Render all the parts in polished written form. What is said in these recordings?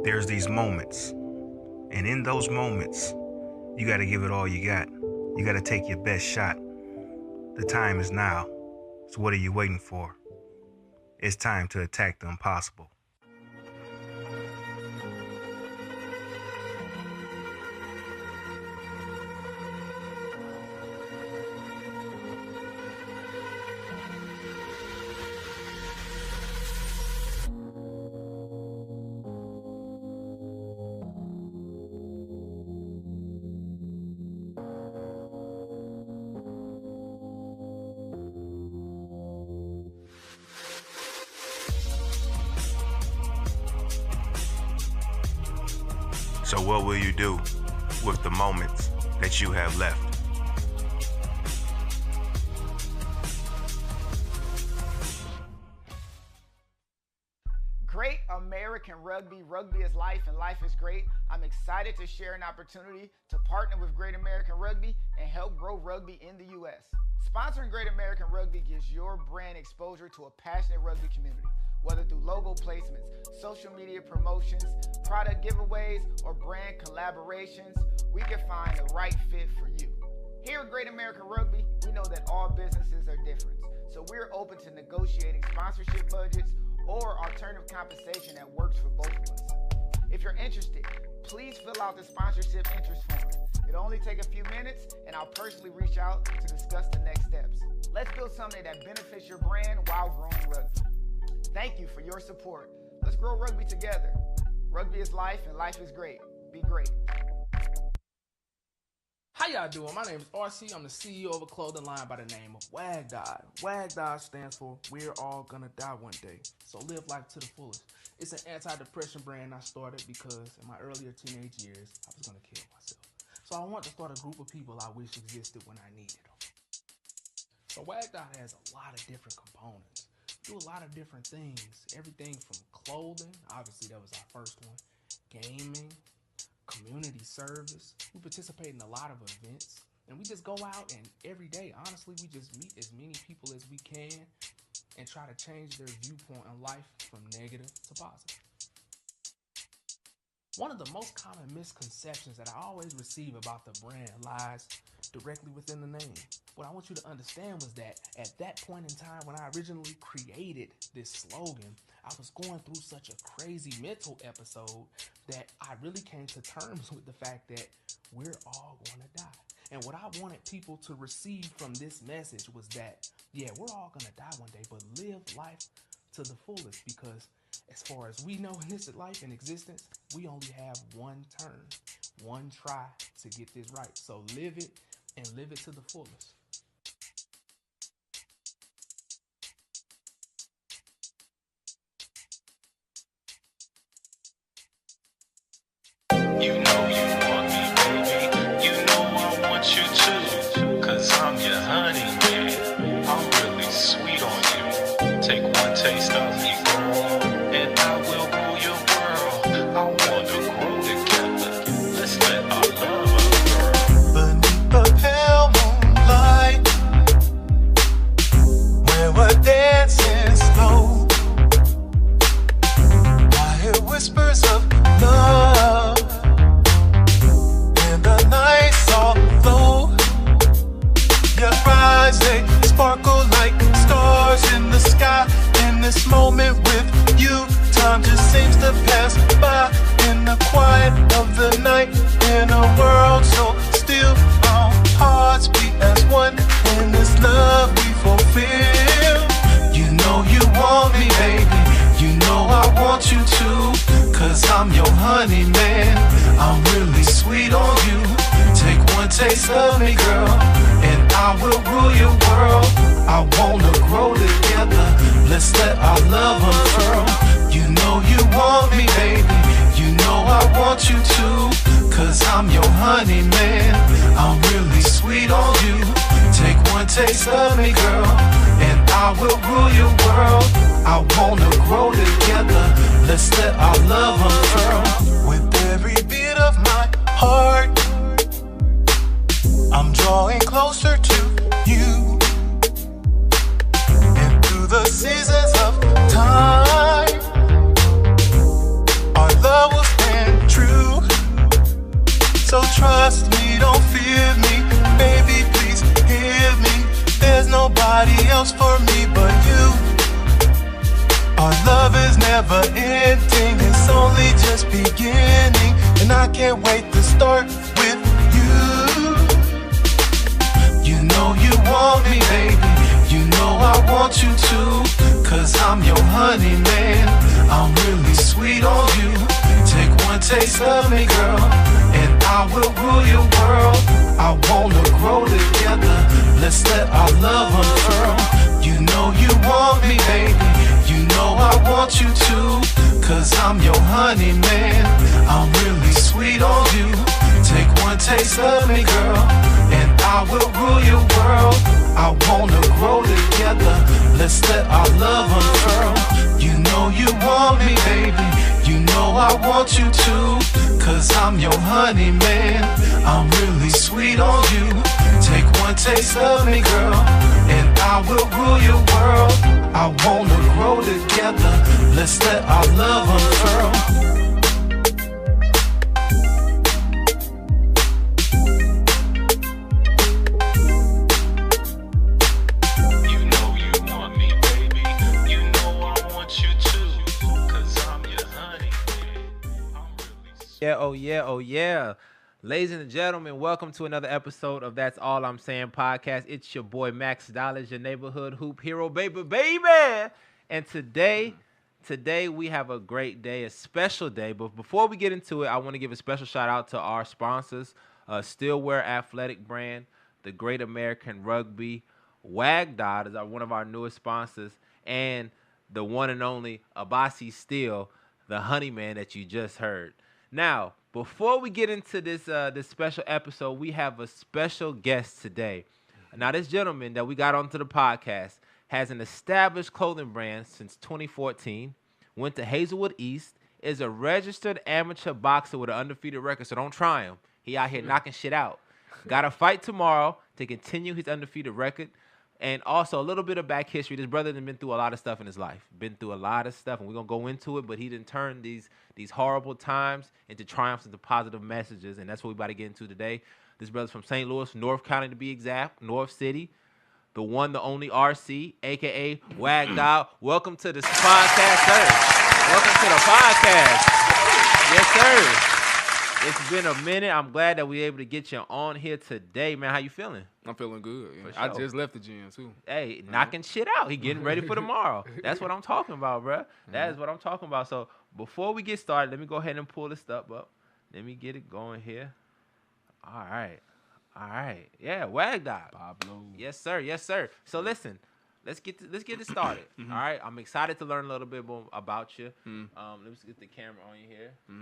there's these moments. And in those moments, you got to give it all you got. You got to take your best shot. The time is now. So what are you waiting for? It's time to attack the impossible. So what will you do with the moments that you have left? Great American Rugby. Rugby is life and life is great. I'm excited to share an opportunity to partner with Great American Rugby and help grow rugby in the U.S. Sponsoring Great American Rugby gives your brand exposure to a passionate rugby community. Whether through logo placements, social media promotions, product giveaways, or brand collaborations, we can find the right fit for you. Here at Great American Rugby, we know that all businesses are different, so we're open to negotiating sponsorship budgets or alternative compensation that works for both of us. If you're interested, please fill out the sponsorship interest form. It'll only take a few minutes, and I'll personally reach out to discuss the next steps. Let's build something that benefits your brand while growing rugby. Thank you for your support. Let's grow rugby together. Rugby is life and life is great. Be great. How y'all doing? My name is RC. I'm the CEO of a clothing line by the name of Wagdod. Wagdod stands for We're All Gonna Die One Day. So live life to the fullest. It's an anti-depression brand I started because in my earlier teenage years, I was gonna kill myself. So I wanted to start a group of people I wish existed when I needed them. So Wagdod has a lot of different components. Do a lot of different things. Everything from clothing, obviously that was our first one, gaming, community service. We participate in a lot of events, and we just go out and every day, honestly, we just meet as many people as we can and try to change their viewpoint on life from negative to positive. One of the most common misconceptions that I always receive about the brand lies directly within the name. What I want you to understand was that at that point in time when I originally created this slogan, I was going through such a crazy mental episode that I really came to terms with the fact that we're all going to die. And what I wanted people to receive from this message was that, yeah, we're all going to die one day, but live life to the fullest, because as far as we know in this life and existence, we only have one turn, one try to get this right. So live it and live it to the fullest. You know you want me, baby. You know I want you too. Cause I'm your honey, man. I'm really sweet on you. Take one taste of me, girl, and I will rule your world. I wanna grow together. Let's let our love unfurl. Beneath the pale moonlight, where we're dancing slow, I hear whispers of love. Your eyes, they sparkle like stars in the sky. In this moment with you, time just seems to pass by. In the quiet of the night, in a world so still, our hearts beat as one. In this love we fulfill. You know you want me, baby. You know I want you too. Cause I'm your honey, man. I'm really sweet on you. Take one taste of me, girl, and I will rule your world. I wanna grow together. Let's let our love unfurl. You know you want me, baby. You know I want you too. Cause I'm your honey, man. I'm really sweet on you. Take one taste of me, girl, and I will rule your world. I wanna grow together. Let's let our love unfurl. With every beat of my heart, I'm drawing closer to you. And through the seasons of time, our love will is never ending, it's only just beginning. And I can't wait to start with you. You know you want me, baby, you know I want you to. Cause I'm your honey man, I'm really sweet on you. Take one taste of me, girl, and I will rule your world. I wanna grow together, let's let our love unfurl. You know you want me, baby, you know I want you to. Cause I'm your honey man, I'm really sweet on you. Take one taste of me, girl, and I will rule your world. I wanna grow together, let's let our love unfurl. You know you want me, baby, you know I want you to. Cause I'm your honey man, I'm really sweet on you. Take one taste of me, girl, and I will rule your world. I wanna grow together, let's let our love unfurl. Yeah, oh yeah, oh yeah. Ladies and gentlemen, welcome to another episode of That's All I'm Saying podcast. It's your boy Max Dollars, your neighborhood hoop hero, baby. And today we have a great day, a special day. But before we get into it, I want to give a special shout out to our sponsors, Stillwear Athletic Brand, the Great American Rugby, Wagdod is one of our newest sponsors, and the one and only Abasi Steel, the honey man that you just heard. Now, before we get into this special episode, we have a special guest today. Now, this gentleman that we got onto the podcast has an established clothing brand since 2014, went to Hazelwood East, is a registered amateur boxer with an undefeated record, so don't try him. He out here knocking shit out. Got a fight tomorrow to continue his undefeated record. And also a little bit of back history. This brother has been through a lot of stuff in his life. Been through a lot of stuff, and we're going to go into it. But he didn't turn these horrible times into triumphs, into positive messages. And that's what we're about to get into today. This brother's from St. Louis, North County to be exact, North City. The one, the only RC, a.k.a. Wagdod. Welcome to this podcast, sir. Welcome to the podcast. Yes, sir. It's been a minute. I'm glad that we're able to get you on here today, man. How you feeling? I'm feeling good. Yeah. Sure. I just left the gym, too. Hey, knocking shit out. He getting ready for tomorrow. That's what I'm talking about, bro. That is what I'm talking about. So before we get started, let me go ahead and pull this stuff up. Let me get it going here. All right. Yeah, Wagdod. Pablo. Yes, sir. So listen, let's get it started. All right. I'm excited to learn a little bit more about you. Let's get the camera on you here. Go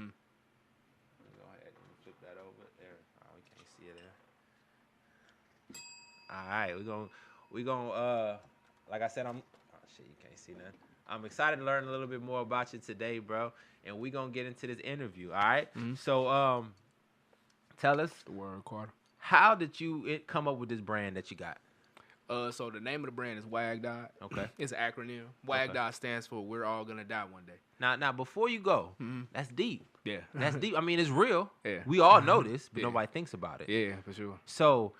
ahead and flip that over there. Oh, we can't see it there. All right, we're gonna like I said, shit, you can't see nothing. I'm excited to learn a little bit more about you today, bro, and we're gonna get into this interview. All right. So tell us The word, Carter. how did you come up with this brand that you got? So the name of the brand is Wagdod. Okay. It's an acronym. Wagdod stands for We're All Gonna Die One Day. Now before you go, that's deep. Yeah. That's deep. I mean, it's real. Yeah. We all know this, but Yeah. nobody thinks about it. Yeah, for sure. So,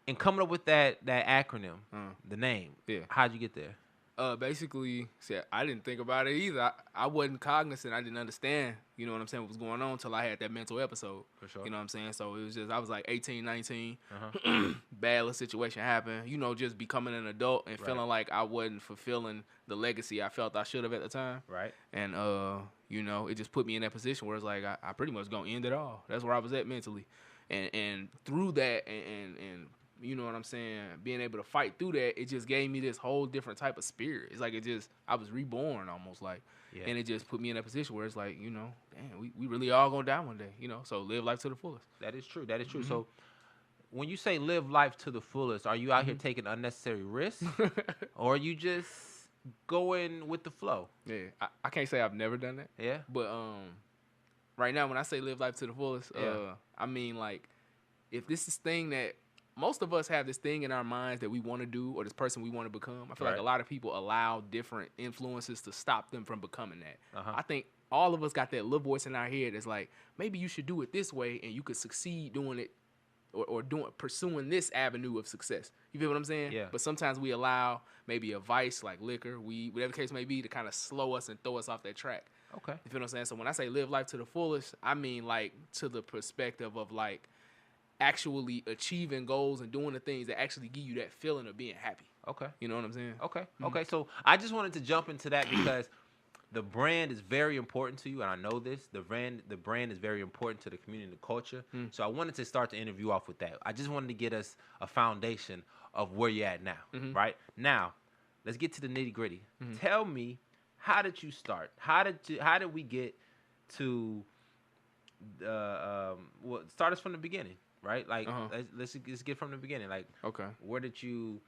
in coming up with that acronym, the name, Yeah. how'd you get there? Basically, see, I didn't think about it either. I wasn't cognizant. I didn't understand, you know what I'm saying, what was going on until I had that mental episode. For sure. You know what I'm saying? So it was just, I was like 18, 19. Bad little situation happened. You know, just becoming an adult and feeling like I wasn't fulfilling the legacy I felt I should have at the time. Right. And, you know, it just put me in that position where it's like I pretty much gonna end it all. That's where I was at mentally. And through that and you know what I'm saying, being able to fight through that, it just gave me this whole different type of spirit. It's like I was reborn almost, like. Yeah. And it just put me in a position where it's like, you know, damn, we really all gonna die one day, you know, so live life to the fullest. That is true. So when you say live life to the fullest, are you out here taking unnecessary risks or are you just going with the flow? Yeah, I can't say I've never done that. Yeah. But right now when I say live life to the fullest, I mean, like, if this is thing that most of us have, this thing in our minds that we want to do or this person we want to become. I feel like a lot of people allow different influences to stop them from becoming that. I think all of us got that little voice in our head that's like, maybe you should do it this way and you could succeed doing it or pursuing this avenue of success. You feel what I'm saying? Yeah. But sometimes we allow maybe a vice like liquor, weed, whatever the case may be, to kind of slow us and throw us off that track. Okay. You feel what I'm saying? So when I say live life to the fullest, I mean like to the perspective of like actually achieving goals and doing the things that actually give you that feeling of being happy. Okay. You know what I'm saying? Okay. Okay. So I just wanted to jump into that because the brand is very important to you, and I know this. The brand is very important to the community and the culture. So I wanted to start the interview off with that. I just wanted to get us a foundation of where you're at now. Right now, let's get to the nitty gritty. Tell me, how did you start? How did we get to well, start us from the beginning, right? Like let's get from the beginning. Like, Okay. where did you?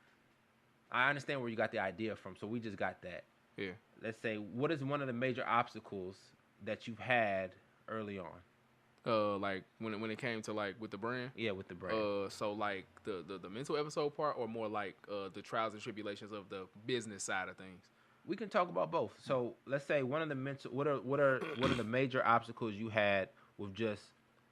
I understand where you got the idea from, so we just got that. Yeah. Let's say, what is one of the major obstacles that you've had early on? Like when it came to like with the brand. Yeah, with the brand. So like the mental episode part, or more like the trials and tribulations of the business side of things. We can talk about both. So let's say one of the mental. What are the major obstacles you had with just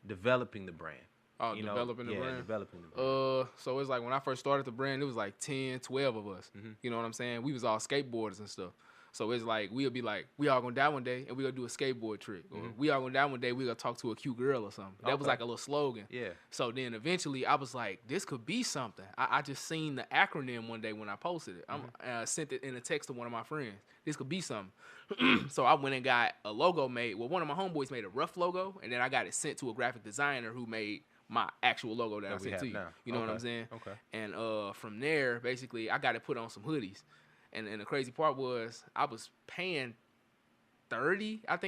developing the brand? Oh, developing the brand. Developing the brand. So it's like when I first started the brand, it was like 10, 12 of us. You know what I'm saying? We was all skateboarders and stuff. So it's like we'll be like, we all gonna die one day and we gonna do a skateboard trick. Or we all gonna die one day, we gonna talk to a cute girl or something. That was like a little slogan. Yeah. So then eventually I was like, this could be something. I just seen the acronym one day when I posted it. I sent it in a text to one of my friends. This could be something. So I went and got a logo made. Well, one of my homeboys made a rough logo, and then I got it sent to a graphic designer who made my actual logo that I sent to you. Now. You know what I'm saying? Okay. And from there, basically, I got it put on some hoodies. And the crazy part was I was paying 30, I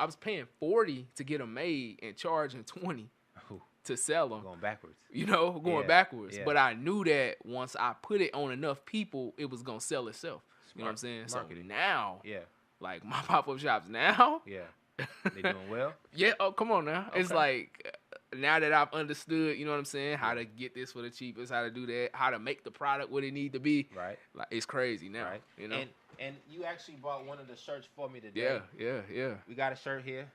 was paying 40 to get them made and charging 20 to sell them. Going backwards. Going backwards. Yeah. But I knew that once I put it on enough people, it was going to sell itself. You know what I'm saying? Marketing. So now, Yeah. like my pop-up shops now. Yeah. They doing well? Yeah. Oh, come on now. Okay. It's like now that I've understood, you know what I'm saying, how to get this for the cheapest, how to do that, how to make the product what it need to be. Right. Like it's crazy now. Right. You know. And you actually bought one of the shirts for me today. Yeah. We got a shirt here.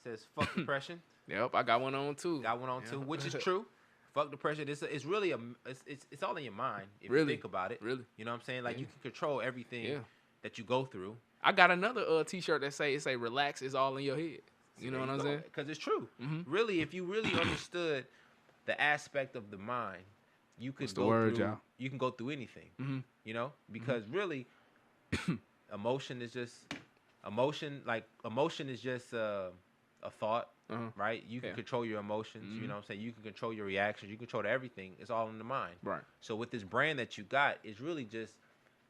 Says "Fuck depression." Yep, I got one on too. Got one on too, which is true. Fuck depression. It's really it's all in your mind if Really? you think about it. Really? You know what I'm saying? Like you can control everything Yeah. that you go through. I got another T-shirt that say relax, it's all in your head. You know what I'm saying? Because it's true. Really, if you really understood the aspect of the mind, you could the word, y'all? You can go through anything. You know, because really, emotion is just a thought, right? You can control your emotions. You know what I'm saying? You can control your reactions. You can control everything. It's all in the mind. Right. So with this brand that you got, it's really just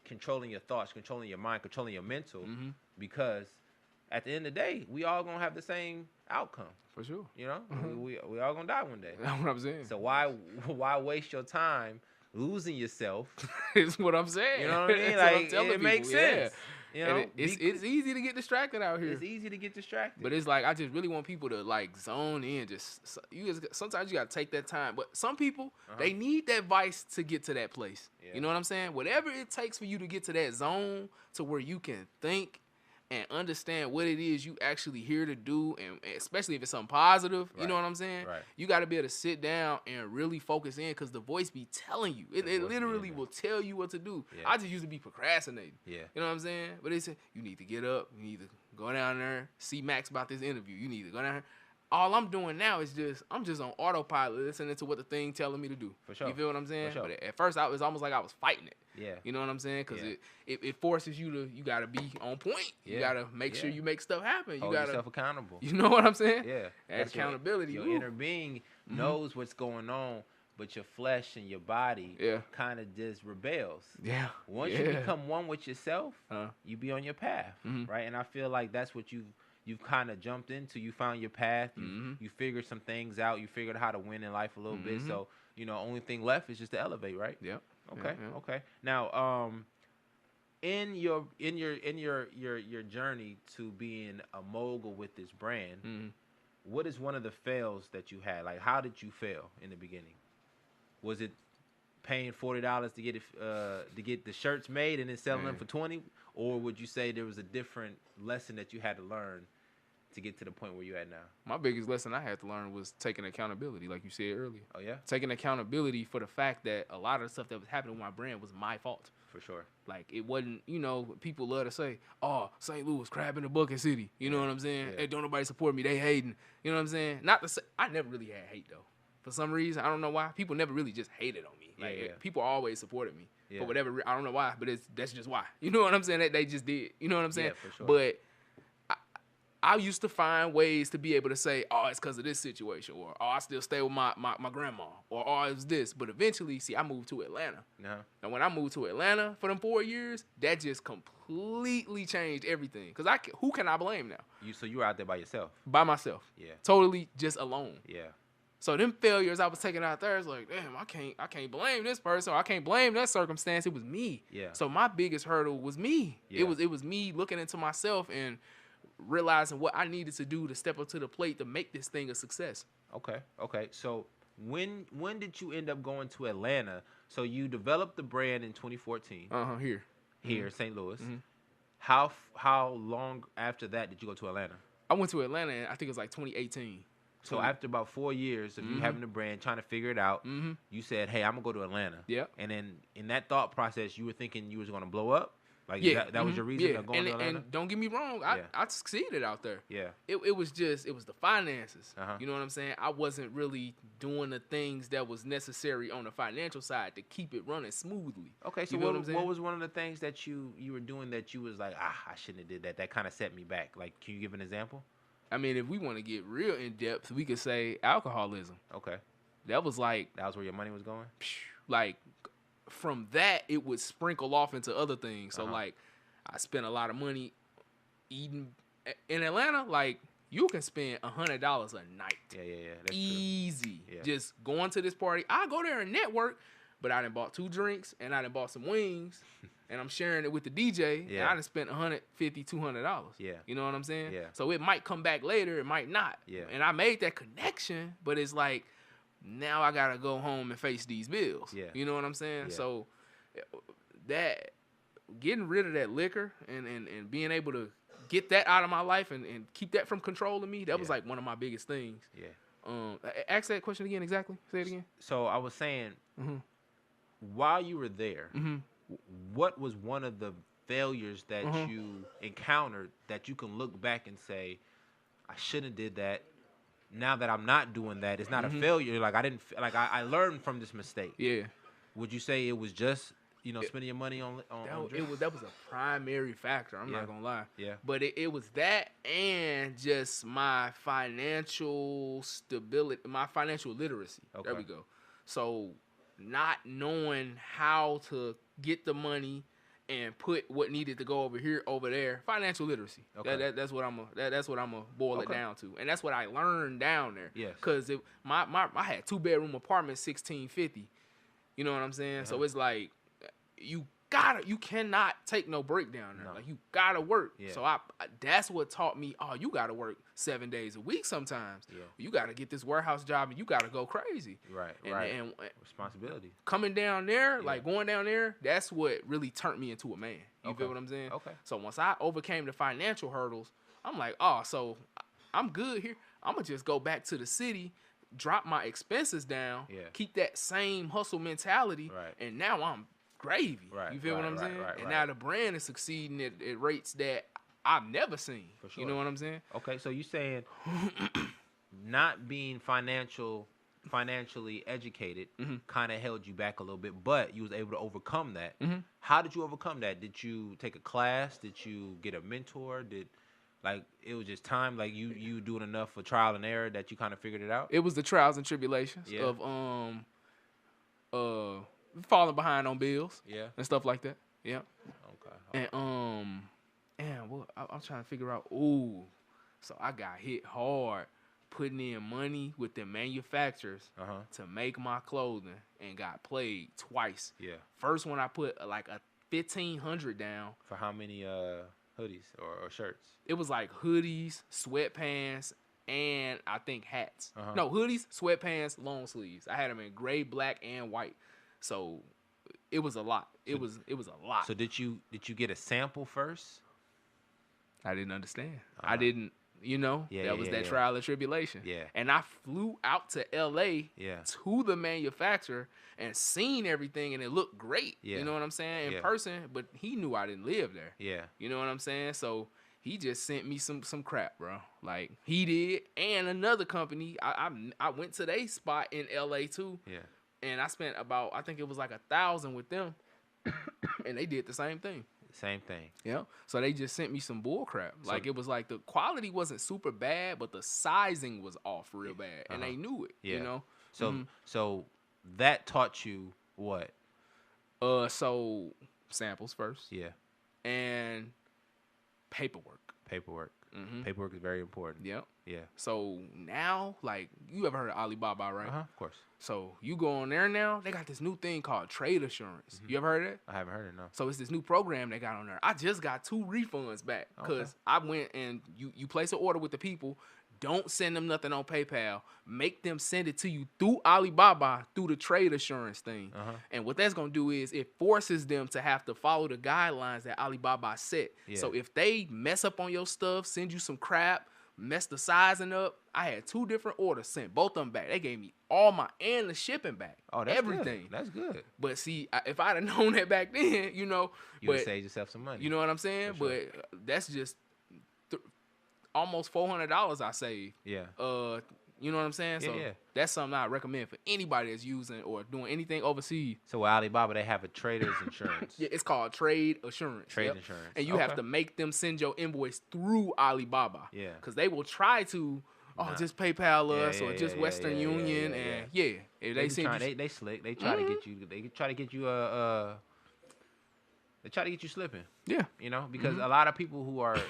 controlling your thoughts, controlling your mind, controlling your mental, because at the end of the day, we all gonna have the same outcome. For sure. You know, we all gonna die one day. That's what I'm saying. So why waste your time losing yourself? It's what I'm saying. You know what I mean? That's what I'm Like telling it makes people. sense. Yeah. You know, And it's easy to get distracted out here. It's easy to get distracted. But it's like I just really want people to like zone in. Sometimes you gotta take that time. But some people they need that vice to get to that place. Yeah. You know what I'm saying? Whatever it takes for you to get to that zone to where you can think and understand what it is you actually here to do, and especially if it's something positive, you know what I'm saying? Right. You got to be able to sit down and really focus in, because the voice be telling you. It literally will tell you what to do. Yeah. I just used to be procrastinating. Yeah. You know what I'm saying? But they said, you need to get up. You need to go down there, see Max about this interview. You need to go down there. All I'm doing now is I'm just on autopilot listening to what the thing telling me to do. For sure. You feel what I'm saying? For sure. But at first, it was almost like I was fighting it. Yeah. You know what I'm saying? Because Yeah. it forces you got to be on point. You Yeah. got to make sure you make stuff happen. Hold yourself accountable. You know what I'm saying? Yeah. That That's accountability. Your woo. inner being knows what's going on, but your flesh and your body kind of just rebels. Yeah. Once you become one with yourself, you be on your path, Mhm. right? And I feel like that's what you've kind of jumped into. You found your path. You figured some things out. You figured out how to win in life a little bit. So only thing left is just to elevate, right? Yep. Okay. Yeah. Okay. Now, in your journey to being a mogul with this brand, what is one of the fails that you had? Like, how did you fail in the beginning? Was it paying $40 to get it to get the shirts made and then selling them for $20, or would you say there was a different lesson that you had to learn to get to the point where you at now? My biggest lesson I had to learn was taking accountability, like you said earlier. Oh yeah, Taking accountability for the fact that a lot of the stuff that was happening with my brand was my fault. for sure. Like, it wasn't, people love to say, oh, St. Louis, crab in the bucket city. You know what I'm saying? Yeah. Hey, don't nobody support me. They hating. You know what I'm saying? Not to say, I never really had hate, though. For some reason, I don't know why. People never really just hated on me. Like, Yeah. people always supported me. Yeah. For whatever, I don't know why, but that's just why. You know what I'm saying? That they just did. You know what I'm saying? Yeah, for sure. But I used to find ways to be able to say, oh, it's because of this situation, or oh, I still stay with my grandma, or oh, it's this. But eventually, see, I moved to Atlanta. Uh-huh. And when I moved to Atlanta for them 4 years, that just completely changed everything. Because who can I blame now? So you were out there by yourself. By myself. Yeah. Totally just alone. Yeah. So them failures I was taking out there, it's like, damn, I can't blame this person, or I can't blame that circumstance. It was me. Yeah. So my biggest hurdle was me. Yeah. It was me looking into myself and realizing what I needed to do to step up to the plate to make this thing a success. Okay. So when did you end up going to Atlanta? So you developed the brand in 2014. Here. Here in St. Louis. How long after that did you go to Atlanta? I went to Atlanta, and I think it was like 2018. So after about 4 years of you having the brand, trying to figure it out, you said, "Hey, I'm gonna go to Atlanta." Yeah. And then in that thought process, you were thinking you was gonna blow up. Like Yeah, that was your reason of going to Atlanta. And don't get me wrong, Yeah. I succeeded out there. Yeah. It was the finances. Uh-huh. You know what I'm saying? I wasn't really doing the things that was necessary on the financial side to keep it running smoothly. Okay, so You know what I'm saying? what was one of the things that you were doing that you was like, I shouldn't have did that. That kind of set me back. Like, can you give an example? I mean, if we want to get real in depth, we could say alcoholism. Okay, That was like that was where your money was going. like from that it would sprinkle off into other things. So Uh-huh. like I spent a lot of money eating in Atlanta. Like you can spend $100 a night. Yeah. That's true. Easy. Yeah. Just going to this party. I go there and network, but I done bought 2 drinks and I done bought some wings and I'm sharing it with the DJ. Yeah. And I done spent $150, $200. Yeah. You know what I'm saying? Yeah. So it might come back later. It might not. Yeah. And I made that connection, but it's like, now I got to go home and face these bills. Yeah. You know what I'm saying? Yeah. So that getting rid of that liquor and being able to get that out of my life and keep that from controlling me, that was Yeah. like one of my biggest things. Yeah. Ask that question again exactly. Say it again. So I was saying, Mhm. while you were there, Mhm. what was one of the failures that Mhm. you encountered that you can look back and say, I shouldn't have did that. Now that I'm not doing that, it's not a failure. Like I learned from this mistake. Yeah. Would you say it was just spending your money on drinks? That was a primary factor. I'm Yeah. not gonna lie. Yeah. But it was that and just my financial stability, my financial literacy. Okay. There we go. So not knowing how to get the money and put what needed to go over here, over there. Financial literacy. Okay. That's what I'm gonna boil it Okay. down to, and that's what I learned down there. Yes. Cause I had 2-bedroom apartment, 1650. You know what I'm saying? So it's like you cannot take no break down there. No. Like you gotta work. Yeah. So that's what taught me. Oh, you gotta work 7 days a week sometimes. Yeah. You gotta get this warehouse job and you gotta go crazy. Right. And Responsibility. coming down there, Yeah. like going down there, that's what really turned me into a man. You Okay. feel what I'm saying? Okay. So once I overcame the financial hurdles, I'm like, oh, so I'm good here. I'm gonna just go back to the city, drop my expenses down, Yeah. keep that same hustle mentality, Right. and now I'm gravy. Right, You feel what right, I'm right, saying? right, and right. now the brand is succeeding at rates that I've never seen. For sure. You know what I'm saying? Okay, so you saying not being financially educated kind of held you back a little bit, but you was able to overcome that. How did you overcome that? Did you take a class? Did you get a mentor? It was just time, like you doing enough for trial and error that you kind of figured it out? It was the trials and tribulations Yeah. of falling behind on bills. Yeah. And stuff like that. Yeah. Okay. And what I'm trying to figure out. Ooh, so I got hit hard putting in money with the manufacturers Uh-huh. to make my clothing and got played twice. Yeah. First one I put like a $1,500 down. For how many hoodies or shirts? It was like hoodies, sweatpants, and I think hats. Uh-huh. No, hoodies, sweatpants, long sleeves. I had them in gray, black, and white. So it was a lot. It was a lot. So did you get a sample first? I didn't understand. Uh-huh. I didn't That was that yeah. trial and tribulation. Yeah. And I flew out to L.A. Yeah. to the manufacturer and seen everything, and it looked great. Yeah. You know what I'm saying? In Yeah. person, but he knew I didn't live there. Yeah. You know what I'm saying? So he just sent me some crap, bro. Like he did, and another company. I went to their spot in L.A. too. Yeah. And I spent about, I think it was like $1,000 with them, and they did the same thing. Same thing. Yeah. So they just sent me some bull crap. Like it was like the quality wasn't super bad, but the sizing was off real bad, and they knew it. Yeah. You know. So that taught you what? So samples first. Yeah. And paperwork. Paperwork is very important. Yep. Yeah. So now, like, you ever heard of Alibaba, right? Of course. So you go on there now, they got this new thing called trade assurance. You ever heard of it? I haven't heard it, no. So it's this new program they got on there. I just got 2 refunds back because I went and you place an order with the people. Don't send them nothing on PayPal. Make them send it to you through Alibaba through the trade assurance thing. And what that's going to do is it forces them to have to follow the guidelines that Alibaba set. Yeah. So if they mess up on your stuff, send you some crap, mess the sizing up. I had 2 different orders, sent both of them back. They gave me all my and the shipping back. Oh, that's everything. Good. That's good. But see, if I'd have known that back then, You would have saved yourself some money. You know what I'm saying? For sure. But that's just almost $400 I saved. Yeah. You know what I'm saying? So that's something I recommend for anybody that's using or doing anything overseas. So with Alibaba, they have a trader's insurance. Yeah, it's called trade assurance. Trade insurance. And you have to make them send your invoice through Alibaba. Yeah. Because they will try to, just PayPal us or just Western Union if they send you. They slick. They try to get you. They try to get you They try to get you slipping. Yeah. Because a lot of people who are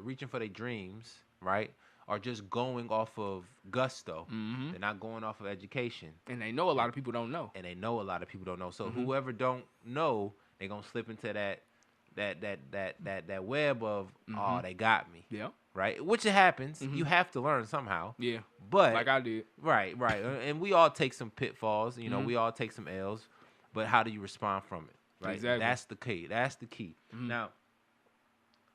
reaching for their dreams, right, are just going off of gusto. They're not going off of education. And they know a lot of people don't know. So whoever don't know, they're gonna slip into that web of oh, they got me. Yeah. Right? Which it happens. You have to learn somehow. Yeah. But like I did. Right. And we all take some pitfalls, we all take some L's, but how do you respond from it? Right. Exactly. That's the key.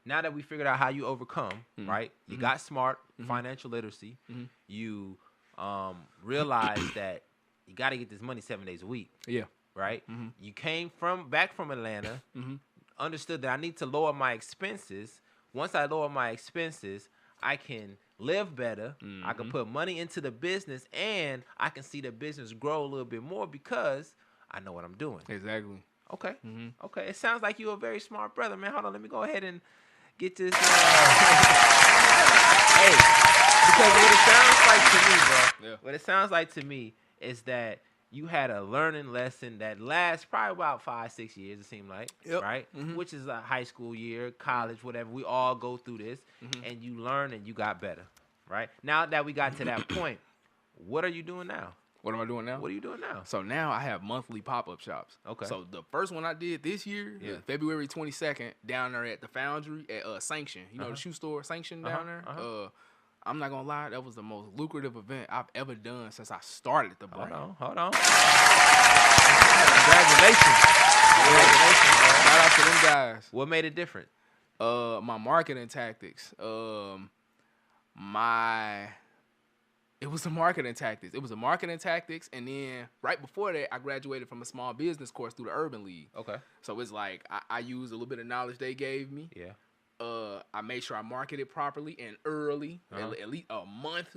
Now that we figured out how you overcome, right? You got smart, financial literacy. You realized that you got to get this money 7 days a week. Yeah. Right? You came back from Atlanta, understood that I need to lower my expenses. Once I lower my expenses, I can live better. I can put money into the business, and I can see the business grow a little bit more because I know what I'm doing. Exactly. Okay. Okay. It sounds like you're a very smart brother, man. Hold on. Let me go ahead and get this. Hey, because what it sounds like to me, bro. What it sounds like to me is that you had a learning lesson that lasts probably about 5-6 years. It seemed like, right? Which is a high school year, college, whatever. We all go through this, and you learn and you got better, right? Now that we got to that point, what are you doing now? What am I doing now? What are you doing now? So now I have monthly pop-up shops. Okay. So the first one I did this year, February 22nd, down there at the Foundry at Sanction. You know the shoe store Sanction down there? I'm not going to lie, that was the most lucrative event I've ever done since I started the brand. Hold on. Congratulations. Shout out to them guys. What made it different? My marketing tactics. It was the marketing tactics. It was the marketing tactics, and then right before that, I graduated from a small business course through the Urban League. Okay. So it's like I used a little bit of knowledge they gave me. Yeah. I made sure I marketed properly and early, at least a month,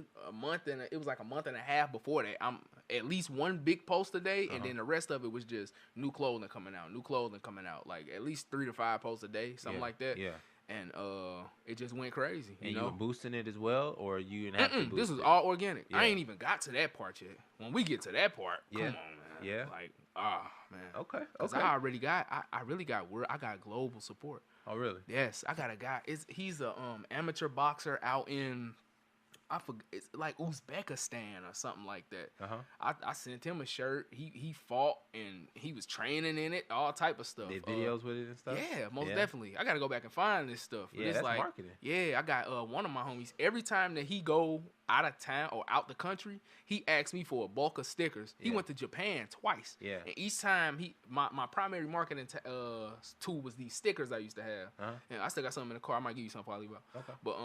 and it was like a month and a half before that. I'm at least one big post a day, and then the rest of it was just new clothing coming out, like at least 3 to 5 posts a day, something like that. Yeah. And it just went crazy. You know? Were boosting it as well, or you didn't have to boost This was all organic. Yeah. I ain't even got to that part yet. When we get to that part, come on, man. Yeah. Like, man. Okay. Because I really got word. I got global support. Oh, really? Yes, I got a guy. He's a amateur boxer out in, I forget, it's like Uzbekistan or something like that. I sent him a shirt. He fought and he was training in it, all type of stuff. Did videos with it and stuff? Yeah, most definitely. I got to go back and find this stuff. But it's like, marketing. Yeah, I got one of my homies. Every time that he go out of town or out the country, he asked me for a bulk of stickers. He went to Japan twice. Yeah. And each time my primary marketing tool was these stickers I used to have. And I still got some in the car. I might give you some probably about. Okay. But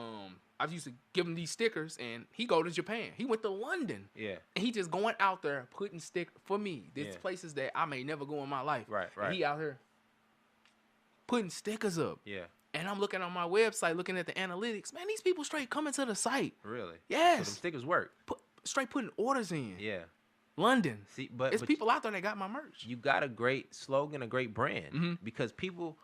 I used to give him these stickers, and he go to Japan. He went to London. Yeah. And he just going out there putting for me. There's places that I may never go in my life. Right. And he out here putting stickers up. Yeah. And I'm looking on my website, looking at the analytics. Man, these people straight coming to the site. Really? Yes. So them stickers work. Straight putting orders in. Yeah. London. See, but There's people out there that got my merch. You got a great slogan, a great brand, because people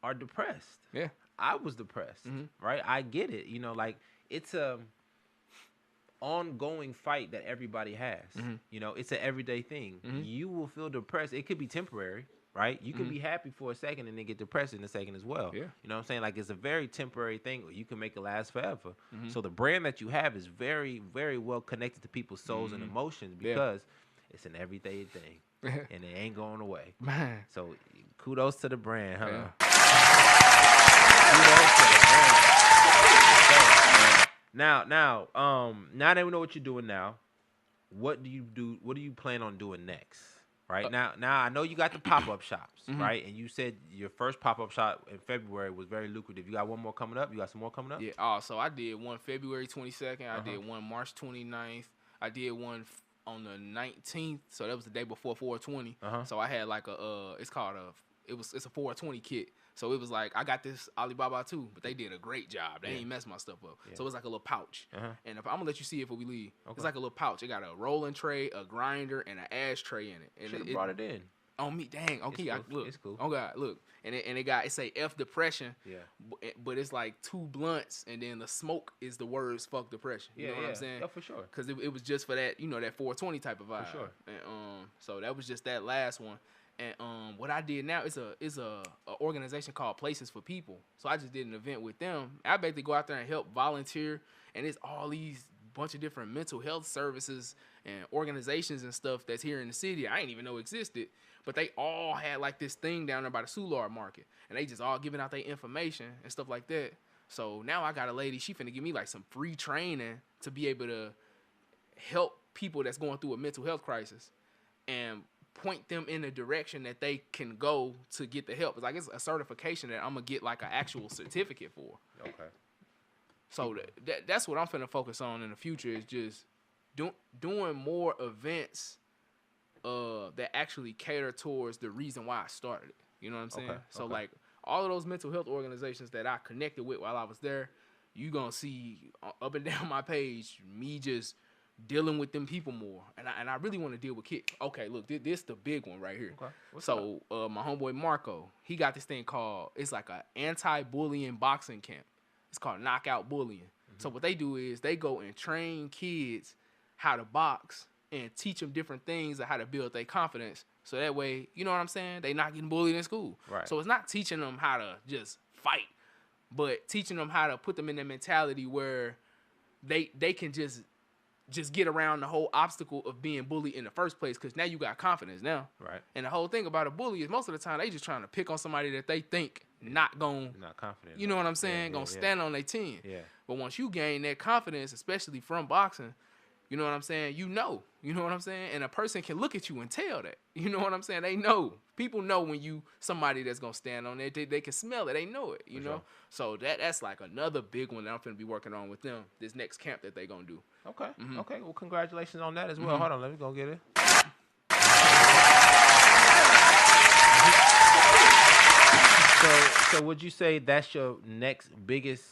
are depressed. Yeah. I was depressed, right? I get it. You know, like it's a ongoing fight that everybody has. You know, it's an everyday thing. You will feel depressed. It could be temporary, right? You can be happy for a second and then get depressed in a second as well. Yeah. You know what I'm saying? Like it's a very temporary thing. You can make it last forever. So the brand that you have is very, very well connected to people's souls and emotions because it's an everyday thing. And it ain't going away. Man. So kudos to the brand, huh? Yeah. Kudos to the brand. Now that we know what you're doing now, what do you do? What do you plan on doing next? Right now I know you got the pop-up shops, right? And you said your first pop-up shop in February was very lucrative. You got one more coming up? You got some more coming up? Yeah. So I did one February 22nd. I did one March 29th. I did one on the 19th. So that was the day before 420. So I had like it's a 420 kit. So it was like, I got this Alibaba too, but they did a great job. They ain't messed my stuff up. So it was like a little pouch. And I'm going to let you see it before we leave. It's like a little pouch. It got a rolling tray, a grinder, and an ashtray in it. And Should have brought it in. On me, dang. Okay, It's cool. look. It's cool. Oh, God, look. And it say F depression. Yeah. But it's like 2 blunts, and then the smoke is the words fuck depression. You know what I'm saying? Yeah, for sure. Because it was just for that, that 420 type of vibe. For sure. And so that was just that last one. And what I did now is a organization called Places for People. So I just did an event with them. I basically go out there and help volunteer, and it's all these bunch of different mental health services and organizations and stuff that's here in the city I didn't even know existed. But they all had like this thing down there by the Soulard Market, and they just all giving out their information and stuff like that. So now I got a lady, she finna give me like some free training to be able to help people that's going through a mental health crisis and point them in the direction that they can go to get the help. It's like it's a certification that I'm gonna get like an actual certificate for. Okay. So that's what I'm finna focus on in the future is just doing more events that actually cater towards the reason why I started it. You know what I'm saying? Okay. So like all of those mental health organizations that I connected with while I was there, you gonna see up and down my page me just dealing with them people more, and I really want to deal with kids. Okay, look, this the big one right here. Okay. So my homeboy Marco, he got this thing called, it's like a anti-bullying boxing camp. It's called Knockout Bullying. So what they do is they go and train kids how to box and teach them different things of how to build their confidence. So that way, you know what I'm saying? They not getting bullied in school. Right. So it's not teaching them how to just fight, but teaching them how to put them in that mentality where they can just get around the whole obstacle of being bullied in the first place, because now you got confidence now. Right. And the whole thing about a bully is most of the time they just trying to pick on somebody that they think not confident. you know what I'm saying, gonna stand on their 10. Yeah. But once you gain that confidence, especially from boxing, you know what I'm saying, you know what I'm saying? And a person can look at you and tell that. You know what I'm saying? They know. People know when you somebody that's gonna stand on it. They can smell it. They know it, you know? Sure. So that's like another big one that I'm finna be working on with them, this next camp that they gonna do. Okay. Okay. Well, congratulations on that as well. Hold on, let me go get it. So would you say that's your next biggest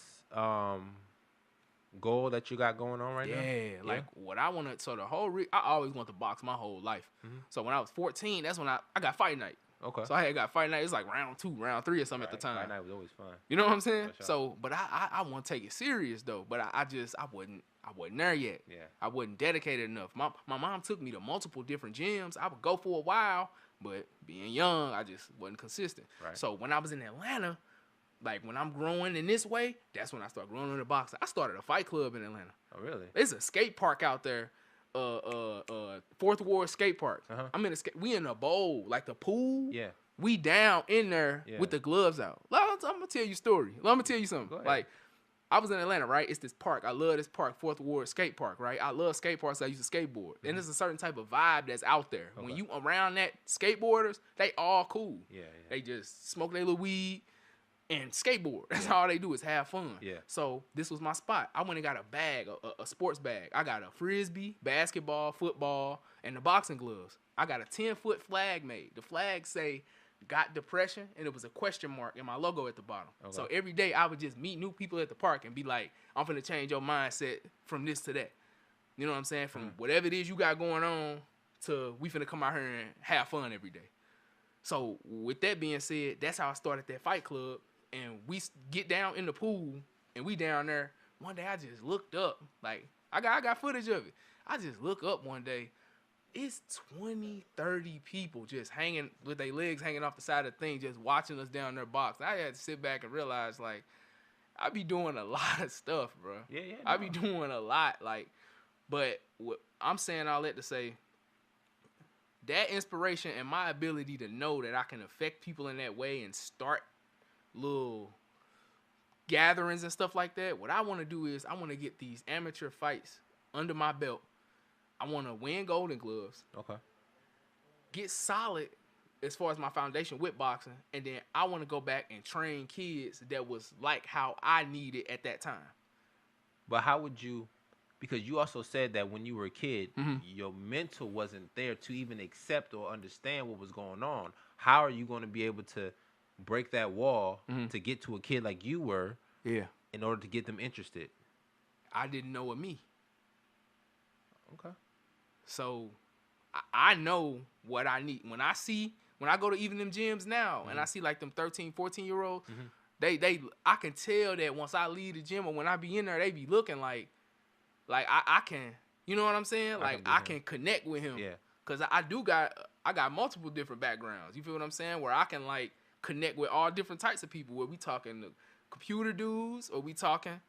goal that you got going on right now? Yeah, like what I want to. So the whole I always want to box my whole life. So when I was 14, that's when I got fight night. Okay. So I had got fight night. It's like round 2, round 3 or something at the time. Fight night was always fun. You know what I'm saying? For sure. So, but I want to take it serious though. But I wasn't there yet. Yeah. I wasn't dedicated enough. My mom took me to multiple different gyms. I would go for a while, but being young, I just wasn't consistent. Right. So when I was in Atlanta, like when I'm growing in this way, that's when I started growing into boxing. I started a fight club in Atlanta. Oh, really? There's a skate park out there, Fourth Ward Skate Park. I'm in we in a bowl, like the pool. Yeah. We down in there with the gloves out. I'm gonna tell you a story. Let me tell you something. Go ahead. Like I was in Atlanta, right? It's this park. I love this park, 4th Ward Skate Park, right? I love skate parks. I used to skateboard. And there's a certain type of vibe that's out there. Okay. When you around that skateboarders, they all cool. Yeah. They just smoke their little weed and skateboard. That's all they do is have fun. Yeah. So this was my spot. I went and got a bag, a sports bag. I got a frisbee, basketball, football, and the boxing gloves. I got a 10-foot flag made. The flag say, got depression, and it was a question mark in my logo at the bottom. Okay. So every day I would just meet new people at the park and be like, I'm finna change your mindset from this to that. You know what I'm saying? From whatever it is you got going on to we finna come out here and have fun every day. So with that being said, that's how I started that fight club. And we get down in the pool, and we down there. One day I just looked up. Like, I got footage of it. I just look up one day. It's 20, 30 people just hanging with their legs hanging off the side of the thing, just watching us down there box. I had to sit back and realize, like, I be doing a lot of stuff, bro. Yeah. I be doing a lot, like, but what I'm saying all that to say, that inspiration and my ability to know that I can affect people in that way and start little gatherings and stuff like that. What I want to do is I want to get these amateur fights under my belt. I want to win Golden Gloves. Okay. Get solid as far as my foundation with boxing, and then I want to go back and train kids that was like how I needed at that time. But how would you, because you also said that when you were a kid, your mental wasn't there to even accept or understand what was going on. How are you going to be able to break that wall to get to a kid like you were in order to get them interested? I didn't know of me. Okay. So I know what I need. When I go to even them gyms now and I see like them 13, 14-year-olds, I can tell that once I leave the gym or when I be in there, they be looking like I can, you know what I'm saying? Like I can connect with him. Yeah. Cause I got multiple different backgrounds. You feel what I'm saying? Where I can like connect with all different types of people. Where we talking the computer dudes or we talking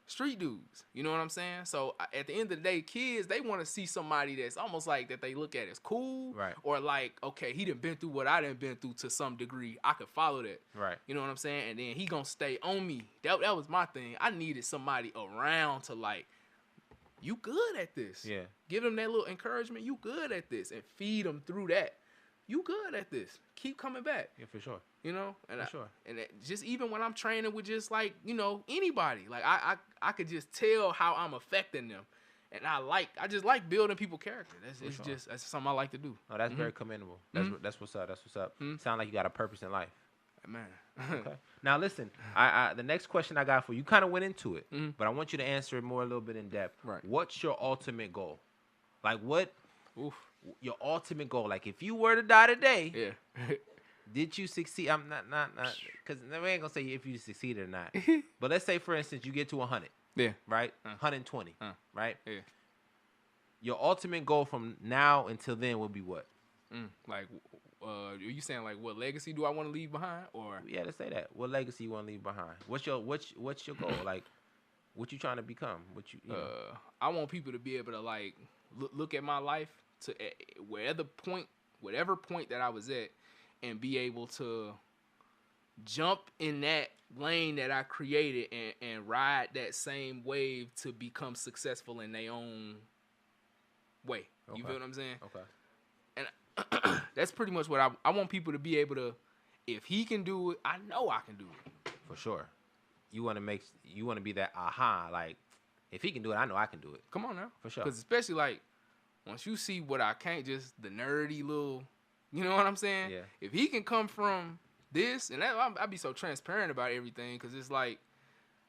street dudes. You know what I'm saying? So at the end of the day, kids, they want to see somebody that's almost like that they look at as cool. Right. Or like, okay, he done been through what I done been through to some degree. I could follow that. Right. You know what I'm saying? And then he gonna stay on me. That was my thing. I needed somebody around to like, you good at this. Yeah. Give them that little encouragement. You good at this. And feed them through that. You good at this. Keep coming back. Yeah, for sure. You know? And For sure. And just even when I'm training with just like, you know, anybody. Like I could just tell how I'm affecting them. And I just like building people's character. That's something I like to do. Oh, that's very commendable. That's what's up. That's what's up. Sound like you got a purpose in life. Man. Okay. Now listen, I the next question I got for you, kind of went into it, but I want you to answer it more a little bit in depth. Right. What's your ultimate goal? Like what? Your ultimate goal? Like if you were to die today, Yeah. did you succeed? I'm not because we ain't gonna say if you succeeded or not. But let's say for instance you get to 100. Yeah. Right. 120. Right. Yeah. Your ultimate goal from now until then will be what? Like, are you saying like what legacy do I want to leave behind, or? Yeah, let's say that. What legacy you want to leave behind? What's your goal? Like, what you trying to become? What you know? I want people to be able to like look at my life to whatever point that I was at, and be able to jump in that lane that I created and ride that same wave to become successful in their own way. You feel what I'm saying? Okay. And that's pretty much what I want people to be able to. If he can do it, I know I can do it. For sure. You want to be that aha, like if he can do it, I know I can do it. Come on now. For sure. Because especially like once you see what I can't, just the nerdy little, you know what I'm saying? Yeah. If he can come from this, and I'll be so transparent about everything, because it's like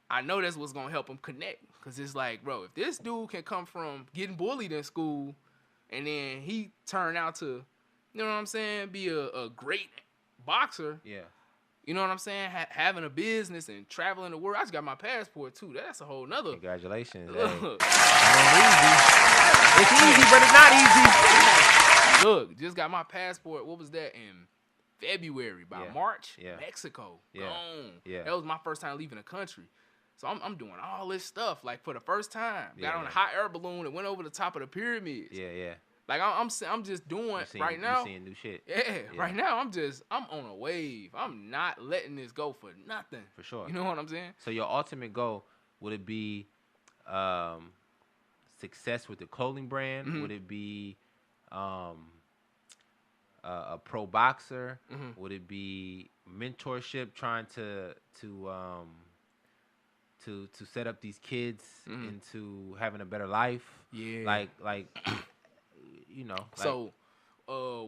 I know that's what's gonna help him connect. Because it's like, bro, if this dude can come from getting bullied in school, and then he turn out to, you know what I'm saying, be a great boxer. Yeah. You know what I'm saying? Having a business and traveling the world. I just got my passport too. That's a whole nother. Congratulations. Look. It's easy, but it's not easy. Look, just got my passport. What was that in February? By March, Mexico. Gone. Yeah. That was my first time leaving the country. So I'm doing all this stuff like for the first time. Yeah, Got on a hot air balloon and went over the top of the pyramids. Yeah. Like I'm just doing right now. You seeing new shit. Yeah, right now I'm on a wave. I'm not letting this go for nothing. For sure. You know what I'm saying? So your ultimate goal, Would it be success with the clothing brand? Mhm. Would it be a pro boxer? Mhm. Would it be mentorship, trying to set up these kids Mhm. into having a better life? Yeah. Like you know, like, So,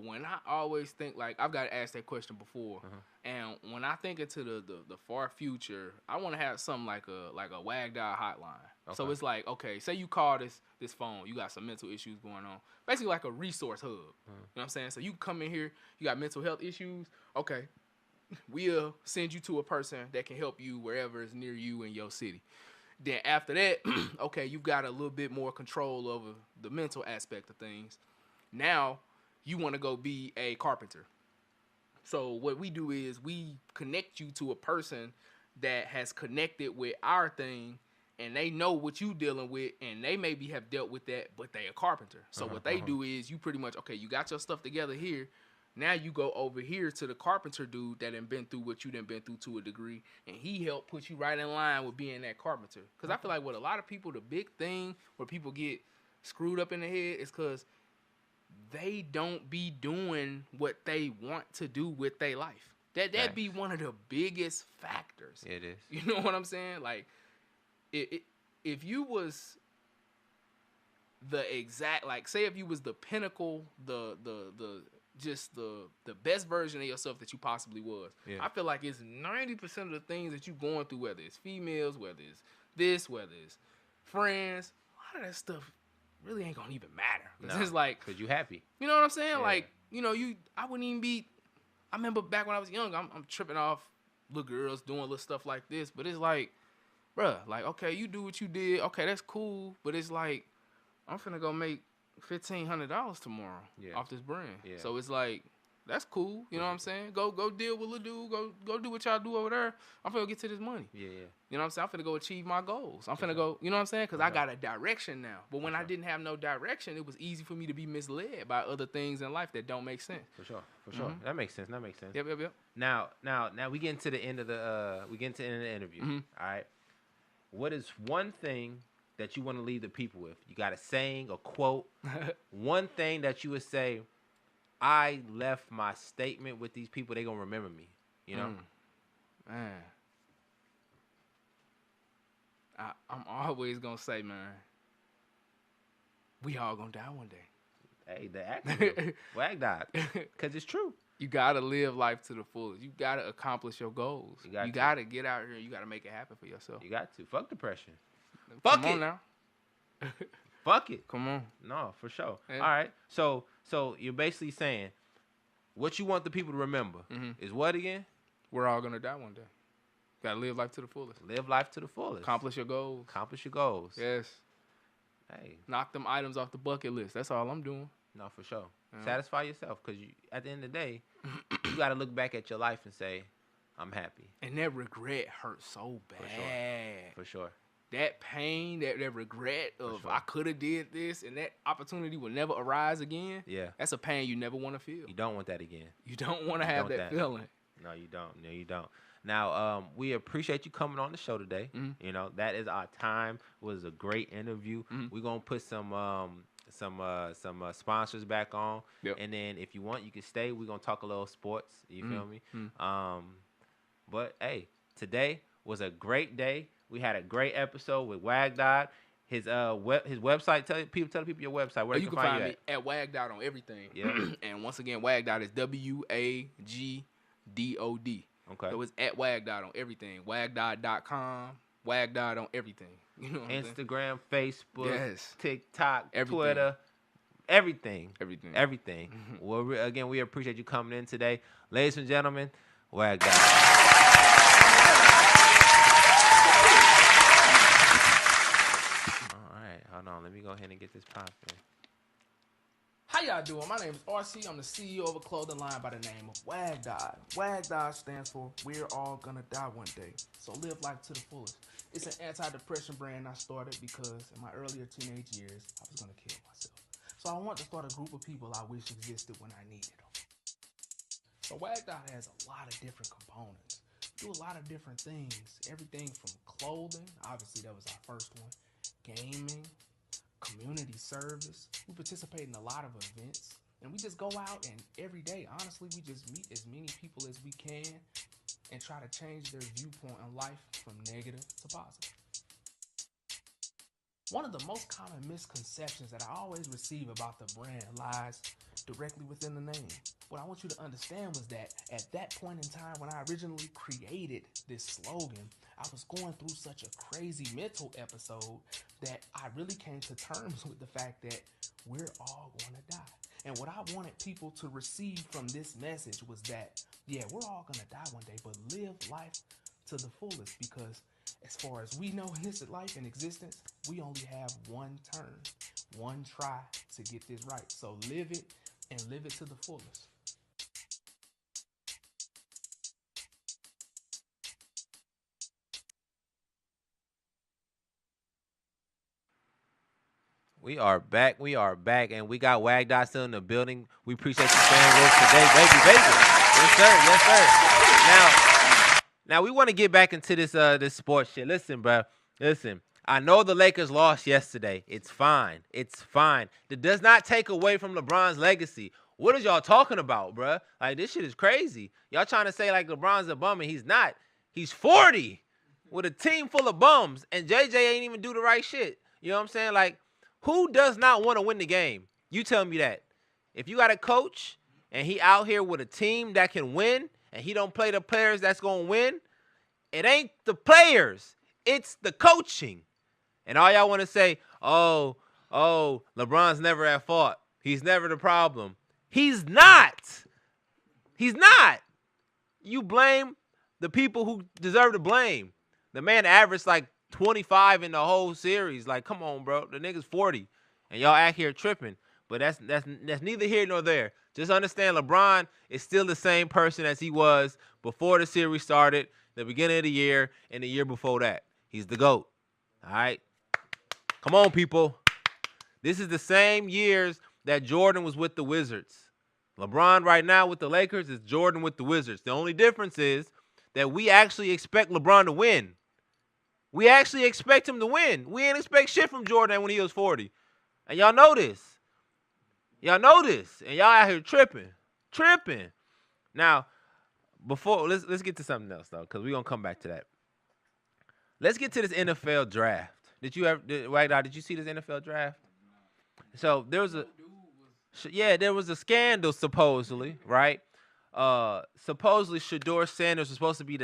when I always think, like, I've got to ask that question before, and when I think into the far future, I want to have something like a Wagdod hotline. So Okay. it's like, okay, say you call this phone, you got some mental issues going on, basically like a resource hub. You know what I'm saying? So you come in here, you got mental health issues, okay, we'll send you to a person that can help you wherever is near you in your city. Then after that, okay, you've got a little bit more control over the mental aspect of things. Now you want to go be a carpenter. So what we do is we connect you to a person that has connected with our thing, and they know what you dealing with, and they maybe have dealt with that, but they a carpenter. So what they do is you pretty much, okay, you got your stuff together here. Now you go over here to the carpenter dude that done been through what you done been through to a degree, and he helped put you right in line with being that carpenter. Because I feel like with a lot of people, the big thing where people get screwed up in the head is because they don't be doing what they want to do with their life. That be one of the biggest factors. it is. You know what I'm saying? Like, if you was the exact, like, say if you was the pinnacle, the best version of yourself that you possibly was. Yeah. I feel like it's 90% of the things that you going through, whether it's females, whether it's this, whether it's friends, a lot of that stuff really ain't gonna even matter. No, It's like, because you happy. you know what I'm saying? Yeah. Like, you know, I wouldn't even be. I remember back when I was young, I'm tripping off little girls doing little stuff like this, but it's like, bruh, like, okay, you do what you did, okay, that's cool, but it's like, I'm finna go make $1,500 tomorrow off this brand. Yeah. So it's like, that's cool. You know what I'm saying? Go deal with little dude. Go do what y'all do over there. I'm finna get to this money. Yeah. You know what I'm saying? I'm finna go achieve my goals. I'm finna go, you know what I'm saying? Because I got a direction now. But when I didn't have no direction, it was easy for me to be misled by other things in life that don't make sense. For sure. That makes sense. Yep. Now we get into the end of the interview. All right. What is one thing that you want to leave the people with? You got a saying, a quote, one thing that you would say, I left my statement with these people, they gonna remember me. You know? Man. I'm always gonna say, man, we all gonna die one day. Hey, the acronym, Wagdod, because it's true. You gotta live life to the fullest. You gotta accomplish your goals. You gotta get out here. You gotta make it happen for yourself. You got to. Fuck depression. Come Fuck on it. now. Fuck it. Come on. No, for sure. Yeah. All right. So you're basically saying what you want the people to remember is what again? We're all gonna die one day. Gotta live life to the fullest. Live life to the fullest. Accomplish your goals. Accomplish your goals. Yes. Hey. Knock them items off the bucket list. That's all I'm doing. No, for sure. Yeah. Satisfy yourself, because at the end of the day, you got to look back at your life and say, I'm happy. And that regret hurts so bad. For sure. That pain, that regret of sure. I could have did this and that opportunity will never arise again. Yeah. That's a pain you never want to feel. You don't want that again. You don't want to have that feeling. No, you don't. No, you don't. Now, we appreciate you coming on the show today. You know, that is our time. It was a great interview. We're gonna put some sponsors back on, and then if you want, you can stay. We're gonna talk a little sports. You feel me? But hey, today was a great day. We had a great episode with Wagdod. His website. Tell the people your website. Where you can find me at Wagdod on everything. Yeah. And once again, Wagdod is WAGDOD. Okay. So it's at Wagdod on everything. Wagdod.com. Wagdod on everything. You know what I'm saying? Instagram, Facebook, Yes. TikTok, Everything. Twitter, everything. Everything. Well, again, we appreciate you coming in today. Ladies and gentlemen, Wagdod. All right, hold on. Let me go ahead and get this popping. How y'all doing? My name is RC. I'm the CEO of a clothing line by the name of Wagdod. Wagdod stands for We're All Gonna Die One Day. So live life to the fullest. It's an anti-depression brand I started because in my earlier teenage years, I was gonna kill myself. So I wanted to start a group of people I wish existed when I needed them. So Wagdod has a lot of different components. do a lot of different things. Everything from clothing, obviously that was our first one, gaming, community service. We participate in a lot of events. And we just go out and every day, honestly, we just meet as many people as we can and try to change their viewpoint on life from negative to positive. One of the most common misconceptions that I always receive about the brand lies directly within the name. What I want you to understand was that at that point in time when I originally created this slogan, I was going through such a crazy mental episode that I really came to terms with the fact that we're all going to die. And what I wanted people to receive from this message was that, yeah, we're all going to die one day, but live life to the fullest, because as far as we know in this life and existence, we only have one turn, one try to get this right. So live it and live it to the fullest. We are back. We are back, and we got Wagdod still in the building. We appreciate you staying with us today, baby. Yes, sir. Yes, sir. Now we want to get back into this sports shit. Listen, bro. Listen. I know the Lakers lost yesterday. It's fine. It's fine. That does not take away from LeBron's legacy. What is y'all talking about, bro? Like, this shit is crazy. Y'all trying to say like LeBron's a bum, and he's not. He's 40 with a team full of bums, and JJ ain't even do the right shit. You know what I'm saying? Like, who does not want to win the game? You tell me that. If you got a coach and he out here with a team that can win and he don't play the players that's going to win, it ain't the players. It's the coaching. And all y'all want to say, oh, LeBron's never at fault. He's never the problem. He's not. He's not. You blame the people who deserve to blame. The man averaged like 25 in the whole series. Like, come on, bro. The nigga's 40. And y'all act here tripping. But that's neither here nor there. Just understand LeBron is still the same person as he was before the series started, the beginning of the year, and the year before that. He's the GOAT. All right? Come on, people. This is the same years that Jordan was with the Wizards. LeBron right now with the Lakers is Jordan with the Wizards. The only difference is that we actually expect LeBron to win. We actually expect him to win. We ain't expect shit from Jordan when he was 40. And y'all know this. Y'all know this. And y'all out here tripping. Tripping. Now, before let's get to something else though, because we're gonna come back to that. Let's get to this NFL draft. Did you see this NFL draft? So there was a scandal supposedly, right? Supposedly Shedeur Sanders was supposed to be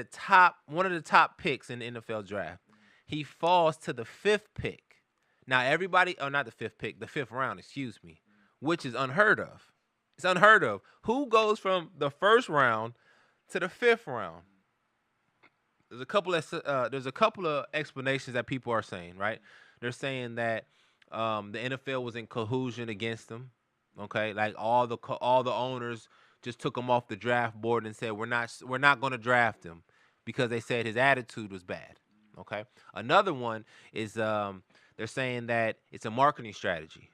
one of the top picks in the NFL draft. He falls to the 5th pick. Now not the 5th pick, the 5th round, excuse me, which is unheard of. It's unheard of. Who goes from the 1st round to the 5th round? There's a couple of explanations that people are saying, right? They're saying that the NFL was in collusion against him. Okay, like all the owners just took him off the draft board and said we're not going to draft him because they said his attitude was bad. Okay, another one is they're saying that it's a marketing strategy.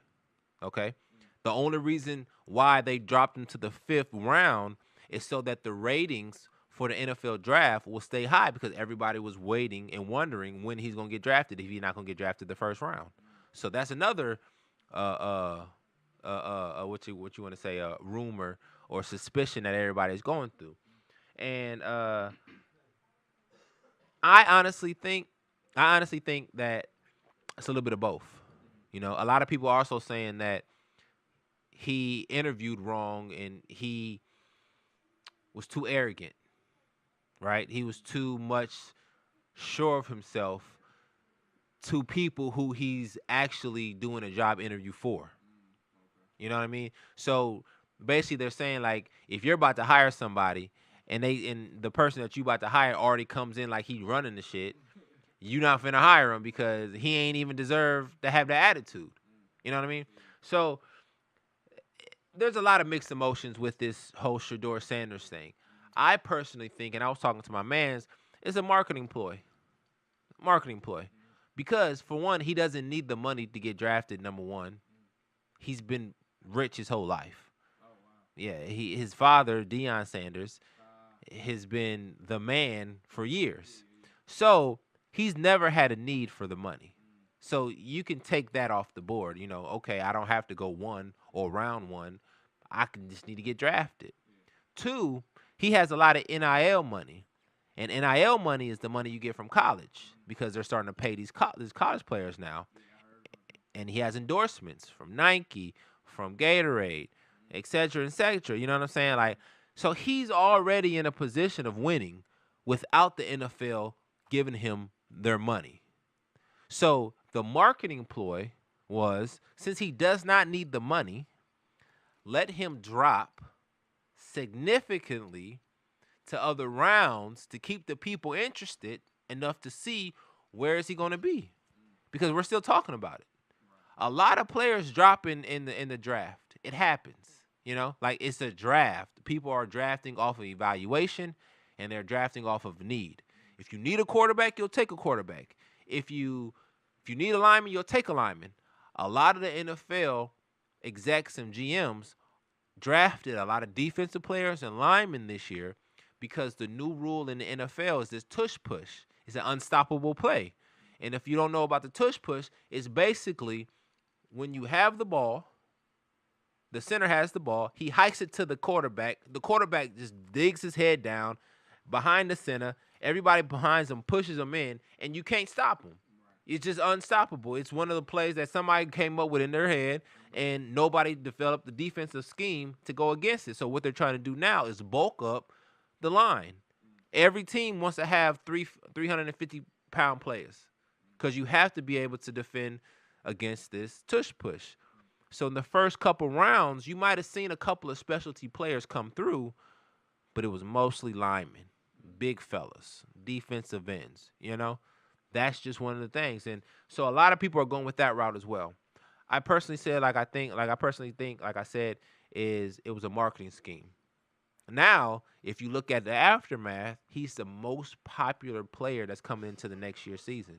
Okay, the only reason why they dropped him to the 5th round is so that the ratings for the NFL draft will stay high because everybody was waiting and wondering when he's going to get drafted if he's not going to get drafted the 1st round. So that's another what you want to say, rumor or suspicion that everybody's going through. And I honestly think that it's a little bit of both. You know, a lot of people are also saying that he interviewed wrong and he was too arrogant, right? He was too much sure of himself to people who he's actually doing a job interview for. You know what I mean? So basically they're saying like if you're about to hire somebody and the person that you about to hire already comes in like he's running the shit, you're not finna hire him because he ain't even deserve to have that attitude. You know what I mean? So there's a lot of mixed emotions with this whole Shedeur Sanders thing. I personally think, and I was talking to my mans, it's a marketing ploy. Because for one, he doesn't need the money to get drafted, number one. He's been rich his whole life. Yeah, his father, Deion Sanders, has been the man for years. So he's never had a need for the money. So you can take that off the board. You know, okay, I don't have to go one or round one. I can just need to get drafted. Two, he has a lot of NIL money. And NIL money is the money you get from college because they're starting to pay these college players now. And he has endorsements from Nike, from Gatorade, et cetera, et cetera. You know what I'm saying? Like, so he's already in a position of winning without the NFL giving him their money. So the marketing ploy was, since he does not need the money, let him drop significantly to other rounds to keep the people interested enough to see where is he going to be, because we're still talking about it. A lot of players dropping in the draft. It happens, you know, like it's a draft. People are drafting off of evaluation, and they're drafting off of need. If you need a quarterback, you'll take a quarterback. If you need a lineman, you'll take a lineman. A lot of the NFL execs and GMs drafted a lot of defensive players and linemen this year because the new rule in the NFL is this tush push. It's an unstoppable play. And if you don't know about the tush push, it's basically when you have the ball, the center has the ball, he hikes it to the quarterback just digs his head down behind the center, everybody behind him pushes him in, and you can't stop him. It's just unstoppable. It's one of the plays that somebody came up with in their head, and nobody developed the defensive scheme to go against it. So what they're trying to do now is bulk up the line. Every team wants to have 350-pound players because you have to be able to defend against this tush push. So in the first couple rounds, you might have seen a couple of specialty players come through, but it was mostly linemen, big fellas, defensive ends, you know? That's just one of the things. And so a lot of people are going with that route as well. I personally said, like I said, it was a marketing scheme. Now, if you look at the aftermath, he's the most popular player that's coming into the next year's season.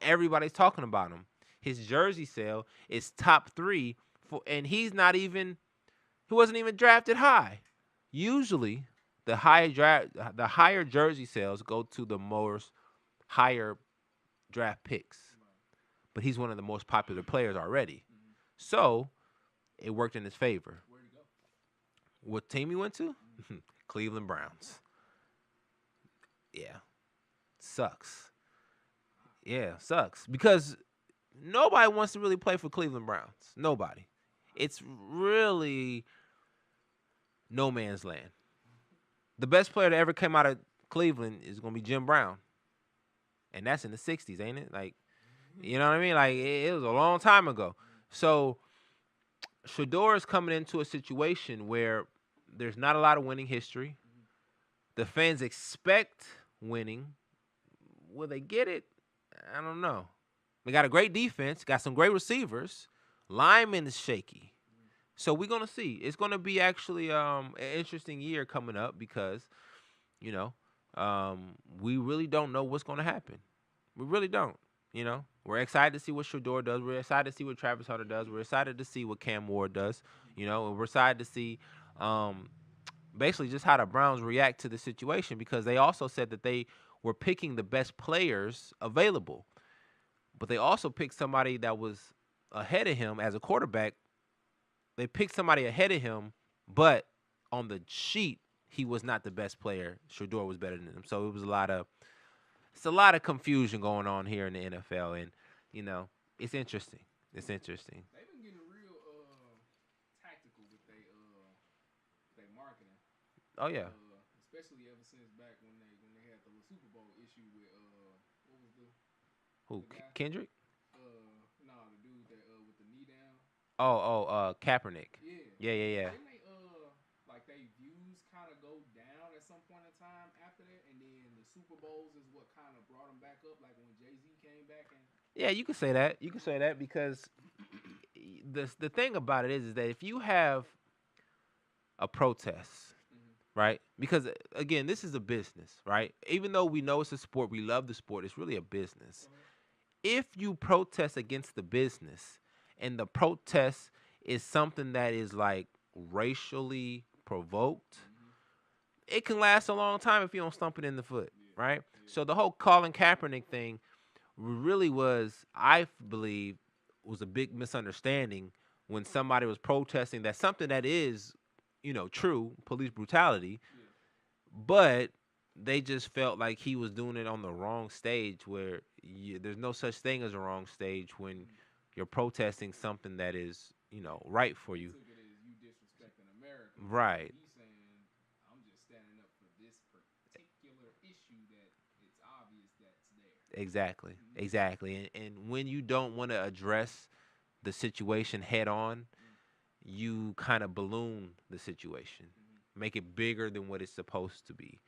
Everybody's talking about him. His jersey sale is top 3, and he wasn't even drafted high. Usually, the higher jersey sales go to the most higher draft picks. But he's one of the most popular players already. So, it worked in his favor. Where'd he go? What team he went to? Cleveland Browns. Yeah. Sucks. Yeah, sucks. Because nobody wants to really play for Cleveland Browns. Nobody. It's really no man's land. The best player that ever came out of Cleveland is going to be Jim Brown. And that's in the 60s, ain't it? Like, you know what I mean? Like, it was a long time ago. So, Shedeur is coming into a situation where there's not a lot of winning history. The fans expect winning. Will they get it? I don't know. They got a great defense, got some great receivers. Lineman is shaky. So we're going to see. It's going to be actually an interesting year coming up because, you know, we really don't know what's going to happen. We really don't, you know. We're excited to see what Shedeur does. We're excited to see what Travis Hunter does. We're excited to see what Cam Ward does, you know. And we're excited to see basically just how the Browns react to the situation because they also said that they were picking the best players available. But they also picked somebody that was ahead of him as a quarterback. They picked somebody ahead of him, but on the sheet, he was not the best player. Shedeur was better than him. So it was a lot of confusion going on here in the NFL, and you know, it's interesting. It's interesting. They've been getting real tactical with their marketing. Oh yeah. Especially ever since back when they had the Super Bowl issue with what was the Kendrick? No, the dude that with the knee down. Kaepernick. Yeah. Didn't they like their views kind of go down at some point in time after that, and then the Super Bowls is what kind of brought them back up, like when Jay-Z came back and. Yeah, you can say that. You can say that because the thing about it is that if you have a protest, right? Because again, this is a business, right? Even though we know it's a sport, we love the sport. It's really a business. If you protest against the business, and the protest is something that is like racially provoked, it can last a long time if you don't stump it in the foot, right? So the whole Colin Kaepernick thing really was, I believe, was a big misunderstanding when somebody was protesting that something that is, true, police brutality, but they just felt like he was doing it on the wrong stage where there's no such thing as a wrong stage when you're protesting something that is, right for you. Took it as you disrespecting America. Right. He's saying, I'm just standing up for this particular issue that it's obvious that's there. Exactly. Exactly. And when you don't want to address the situation head on, you kind of balloon the situation, make it bigger than what it's supposed to be,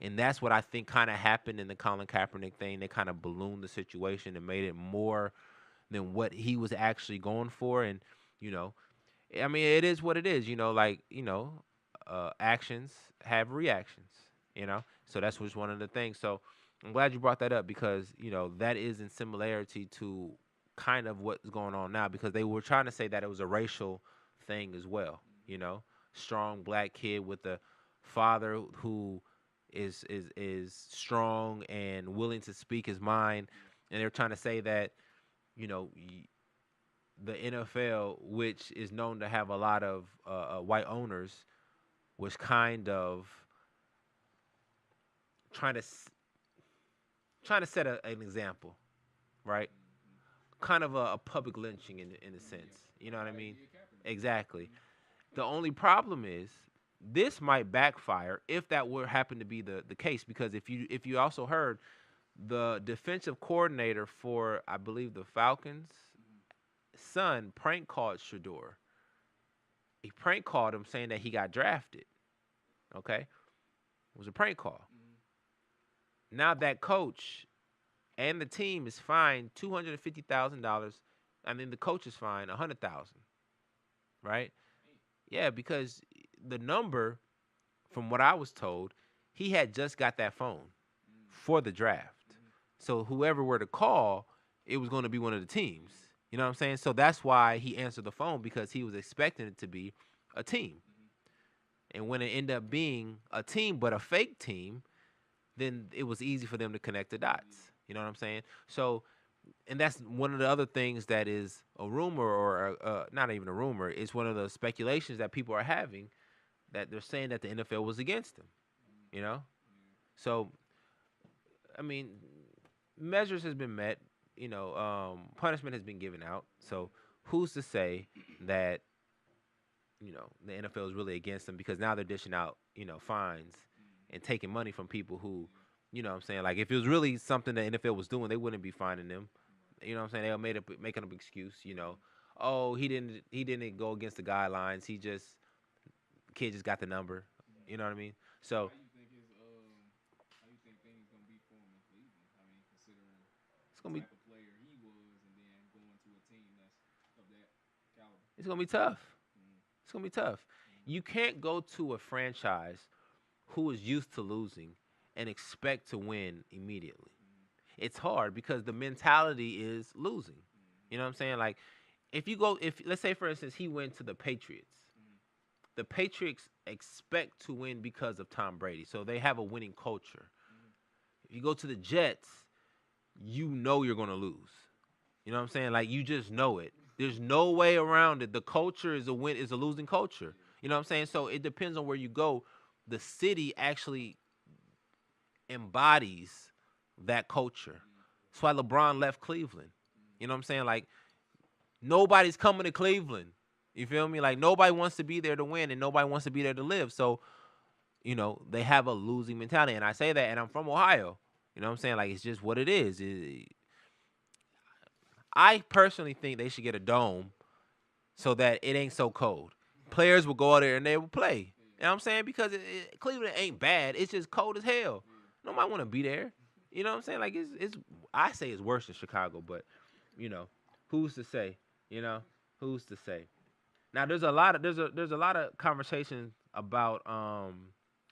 And that's what I think kind of happened in the Colin Kaepernick thing. They kind of ballooned the situation and made it more than what he was actually going for. And, I mean, it is what it is, actions have reactions, So that's just one of the things. So I'm glad you brought that up because, that is in similarity to kind of what's going on now because they were trying to say that it was a racial thing as well, strong black kid with a father who is strong and willing to speak his mind, and they're trying to say that, the NFL, which is known to have a lot of white owners, was kind of trying to set an example, right? Kind of a public lynching in a sense. You know what I mean? Exactly. The only problem is this might backfire if that were happen to be the case because if you also heard the defensive coordinator for I believe the Falcons son prank called Shador. He prank called him saying that he got drafted. Okay? It was a prank call. Now that coach and the team is fined $250,000. I mean, the coach is fined $100,000, right? Yeah, because the number, from what I was told, he had just got that phone for the draft. So whoever were to call, it was going to be one of the teams. You know what I'm saying? So that's why he answered the phone because he was expecting it to be a team. And when it ended up being a team, but a fake team, then it was easy for them to connect the dots. You know what I'm saying? So, and that's one of the other things that is a rumor or not even a rumor. It's one of the speculations that people are having that they're saying that the NFL was against him, So, I mean, measures has been met, punishment has been given out. So who's to say that, the NFL is really against them because now they're dishing out, fines and taking money from people who, what I'm saying? Like if it was really something the NFL was doing, they wouldn't be fining them. You know what I'm saying? They'll making up excuse, Oh, he didn't go against the guidelines. The kid just got the number. You know what I mean? So How you think things gonna be for him in Cleveland? I mean, considering it's gonna be the type of player he was, and then going to a team that's of that caliber. it's gonna be tough. It's gonna be tough. You can't go to a franchise who is used to losing and expect to win immediately. It's hard because the mentality is losing. You know what I'm saying? Like if let's say for instance he went to the Patriots. The Patriots expect to win because of Tom Brady. So they have a winning culture. If you go to the Jets, you know you're going to lose. You know what I'm saying? Like you just know it. There's no way around it. The culture is a losing culture. You know what I'm saying? So it depends on where you go. The city actually embodies that culture. That's why LeBron left Cleveland. You know what I'm saying? Like nobody's coming to Cleveland. You feel me? Like nobody wants to be there to win and nobody wants to be there to live. So, they have a losing mentality. And I say that and I'm from Ohio. You know what I'm saying? Like it's just what it is. I personally think they should get a dome so that it ain't so cold. Players will go out there and they will play. You know what I'm saying? Because Cleveland ain't bad. It's just cold as hell. Nobody want to be there. You know what I'm saying? Like I say it's worse than Chicago, but who's to say? Who's to say? Now there's a lot of conversation about I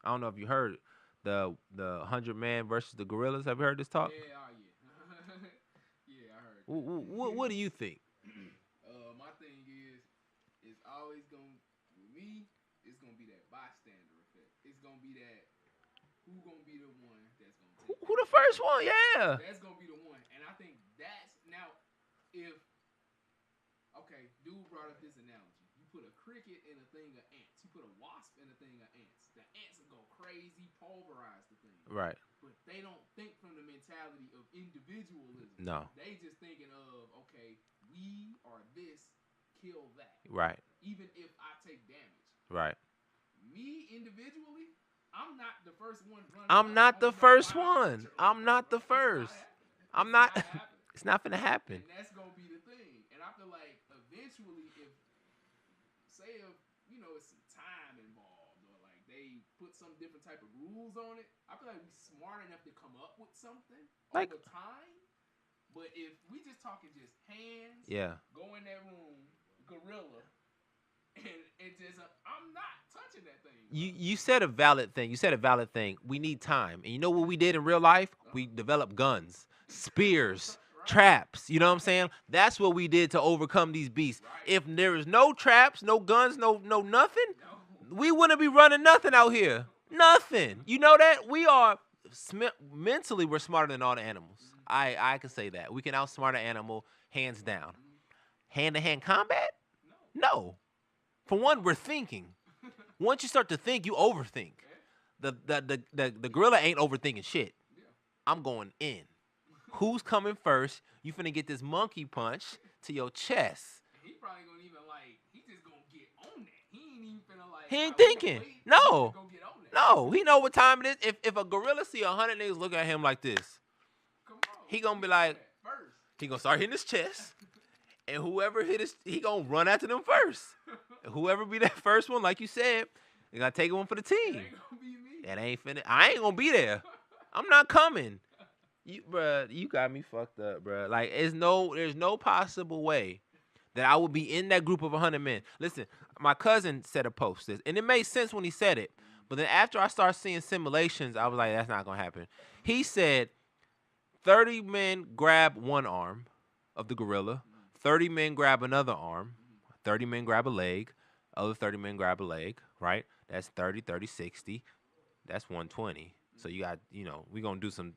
don't know if you heard the 100-man versus the Gorillas. Have you heard this talk? Yeah, yeah, I heard. What do you think? My thing is always gonna with me. It's gonna be that bystander effect. It's gonna be who gonna be the one that's gonna take Who the first one? Yeah. That's gonna be the one. And I think that's now if okay, dude brought up this analogy. You put a cricket in a thing of ants. You put a wasp in a thing of ants. The ants will go crazy, pulverize the thing. Right. But they don't think from the mentality of individualism. No. They just thinking of, okay, we are this, kill that. Right. Even if I take damage. Right. Me individually, I'm not the first one running. I'm not the first one. I'm not the first. I'm not. It's not gonna happen. And that's gonna be the thing. And I feel like eventually, if you know, it's some time involved, or like they put some different type of rules on it, I feel like we smart enough to come up with something like, over time. But if we just talking just hands, go in that room, gorilla, and just I'm not touching that thing. You said a valid thing. You said a valid thing. We need time. And you know what we did in real life? We developed guns, spears, traps. You know what I'm saying? That's what we did to overcome these beasts. Right. If there is no traps, no guns, no nothing, we wouldn't be running nothing out here. Nothing. You know that? We are mentally, we're smarter than all the animals. I can say that. We can outsmart an animal hands down. Hand-to-hand combat? No. For one, we're thinking. Once you start to think, you overthink. The gorilla ain't overthinking shit. I'm going in. Who's coming first? You finna get this monkey punch to your chest. He probably gonna even he just gonna get on that. He ain't even finna He ain't thinking. No. No, he know what time it is. If a gorilla see 100 niggas looking at him like this, he gonna be like, he gonna start hitting his chest. And whoever he gonna run after them first. And whoever be that first one, like you said, they gotta take one for the team. That ain't gonna be me. That ain't finna. I ain't gonna be there. I'm not coming. You got me fucked up, bruh. Like, there's no possible way that I would be in that group of 100 men. Listen, my cousin said a post this, and it made sense when he said it. But then after I started seeing simulations, I was like, that's not gonna happen. He said 30 men grab one arm of the gorilla, 30 men grab another arm, 30 men grab a leg, other 30 men grab a leg, right? That's 30, 30, 60. That's 120. So you got, we're going to do some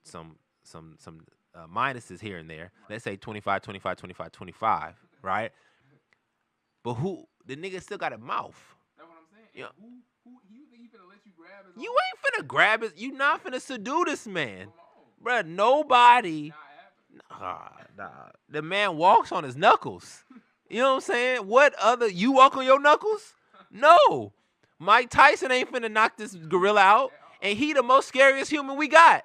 minuses here and there. Let's say 25, 25, 25, 25, right? But the nigga still got a mouth. That's what I'm saying. You know, who you think he finna let you grab his You ain't finna grab his, you not finna subdue this man. Bruh, nobody. Nah. The man walks on his knuckles. You know what I'm saying? You walk on your knuckles? No. Mike Tyson ain't finna knock this gorilla out. And he the most scariest human we got.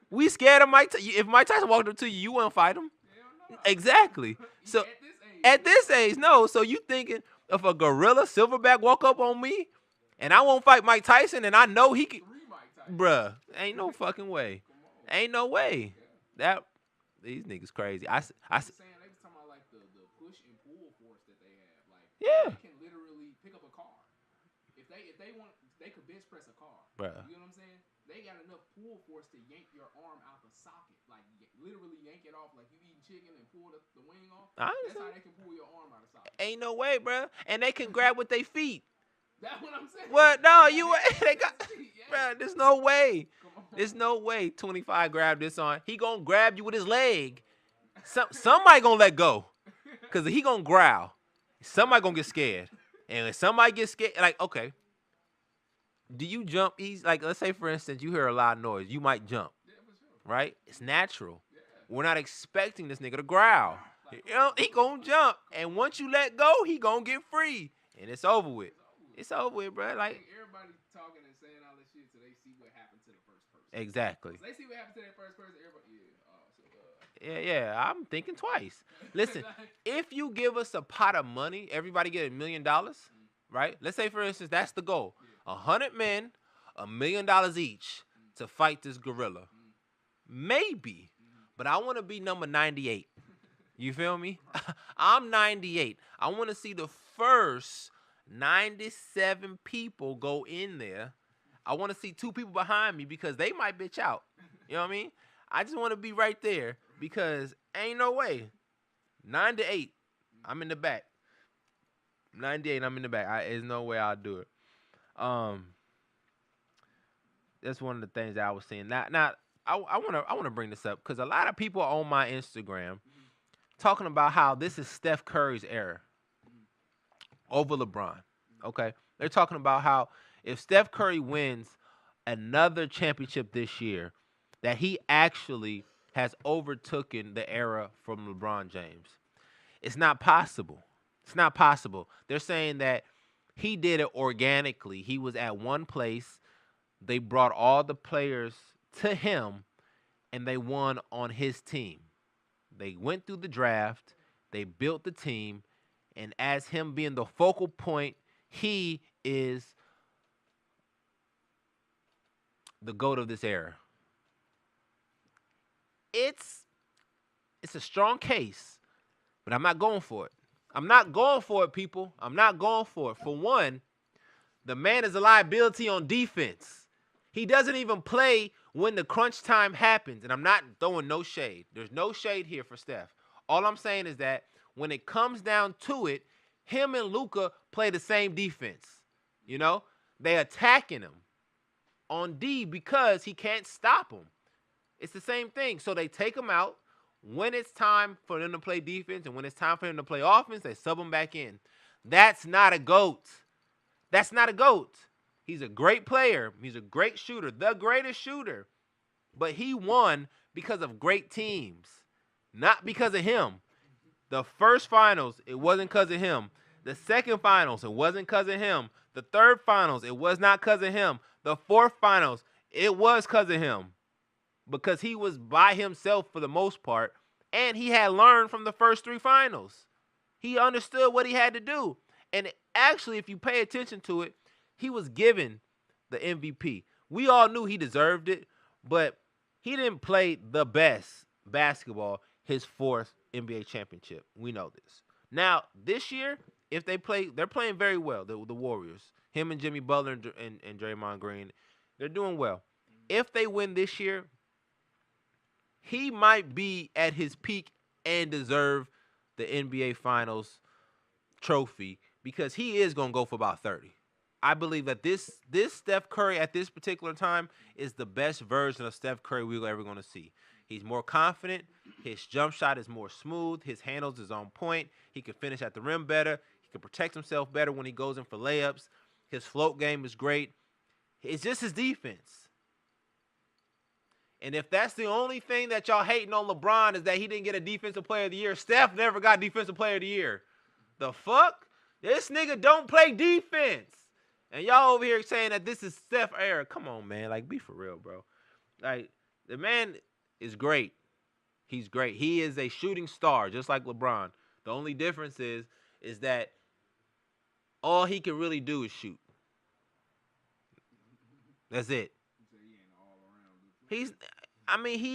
We scared of Mike Tyson. If Mike Tyson walked up to you, you wouldn't fight him. No. Exactly. So at this age, no. So you thinking if a gorilla silverback walk up on me and I won't fight Mike Tyson and I know he can, bruh, ain't no fucking way. Ain't no way. These niggas crazy. I saying they was talking about like the push and pull force that they have. Like they can literally pick up a car. If they want, they could bench press a car. Bruh. You know what I'm saying? They got enough pull force to yank your arm out the socket. Like literally yank it off like you eating chicken and pull the wing off. That's how they can pull your arm out of socket. Ain't no way, bruh. And they can grab with their feet. That's what I'm saying. What? No, they got, bruh, there's no way. There's no way 25 grab this on. He gonna grab you with his leg. Somebody gonna let go. Because he gonna growl. Somebody gonna get scared. And if somebody gets scared, like, okay. Do you jump easy? Like, let's say, for instance, you hear a loud noise. You might jump. Right? It's natural. We're not expecting this nigga to growl. He gonna jump. And once you let go, he gonna get free. And it's over with. It's over with, bro. Like, everybody talking and saying all this shit so they see what happened to the first person. Exactly. So they see what happened to that first person. Everybody, yeah. I'm thinking twice. Listen, if you give us a pot of money, everybody get $1 million, right? Let's say, for instance, that's the goal. 100 men, $1 million each to fight this gorilla. Maybe, but I want to be number 98. You feel me? I'm 98. I want to see the first 97 people go in there. I want to see 2 people behind me because they might bitch out. You know what I mean? I just want to be right there because ain't no way. 9 to 8, I'm in the back. 98, I'm in the back. There's no way I'll do it. That's one of the things that I was seeing. Now I wanna bring this up because a lot of people on my Instagram talking about how this is Steph Curry's era over LeBron. Okay, they're talking about how if Steph Curry wins another championship this year, that he actually has overtaken the era from LeBron James. It's not possible. It's not possible. They're saying that he did it organically. He was at one place. They brought all the players to him and they won on his team. They went through the draft, they built the team, and as him being the focal point, he is the GOAT of this era. It's it's a strong case, but I'm not going for it. I'm not going for it, people. I'm not going for it. For one, the man is a liability on defense. He doesn't even play when the crunch time happens. And I'm not throwing no shade. There's no shade here for Steph. All I'm saying is that when it comes down to it, him and Luka play the same defense. You know, they attacking him on D because he can't stop him. It's the same thing. So they take him out. When it's time for them to play defense and when it's time for them to play offense, they sub him back in. That's not a GOAT. That's not a GOAT. He's a great player. He's a great shooter, the greatest shooter. But he won because of great teams, not because of him. The first finals, it wasn't because of him. The second finals, it wasn't because of him. The third finals, it was not because of him. The fourth finals, it was because of him. Because he was by himself for the most part, and he had learned from the first three finals. He understood what he had to do. And actually, if you pay attention to it, he was given the MVP. We all knew he deserved it, but he didn't play the best basketball his fourth NBA championship. We know this. Now, this year, if they play, they're playing very well, the Warriors. Him and Jimmy Butler and Draymond Green, they're doing well. If they win this year, he might be at his peak and deserve the NBA Finals trophy because he is going to go for about 30. I believe that this Steph Curry at this particular time is the best version of Steph Curry we're ever going to see. He's more confident. His jump shot is more smooth. His handles is on point. He can finish at the rim better. He can protect himself better when he goes in for layups. His float game is great. It's just his defense. And if that's the only thing that y'all hating on LeBron is that he didn't get a Defensive Player of the Year, Steph never got Defensive Player of the Year. The fuck? This nigga don't play defense. And y'all over here saying that this is Steph era. Come on, man. Like, be for real, bro. Like, the man is great. He's great. He is a shooting star, just like LeBron. The only difference is that all he can really do is shoot. That's it. He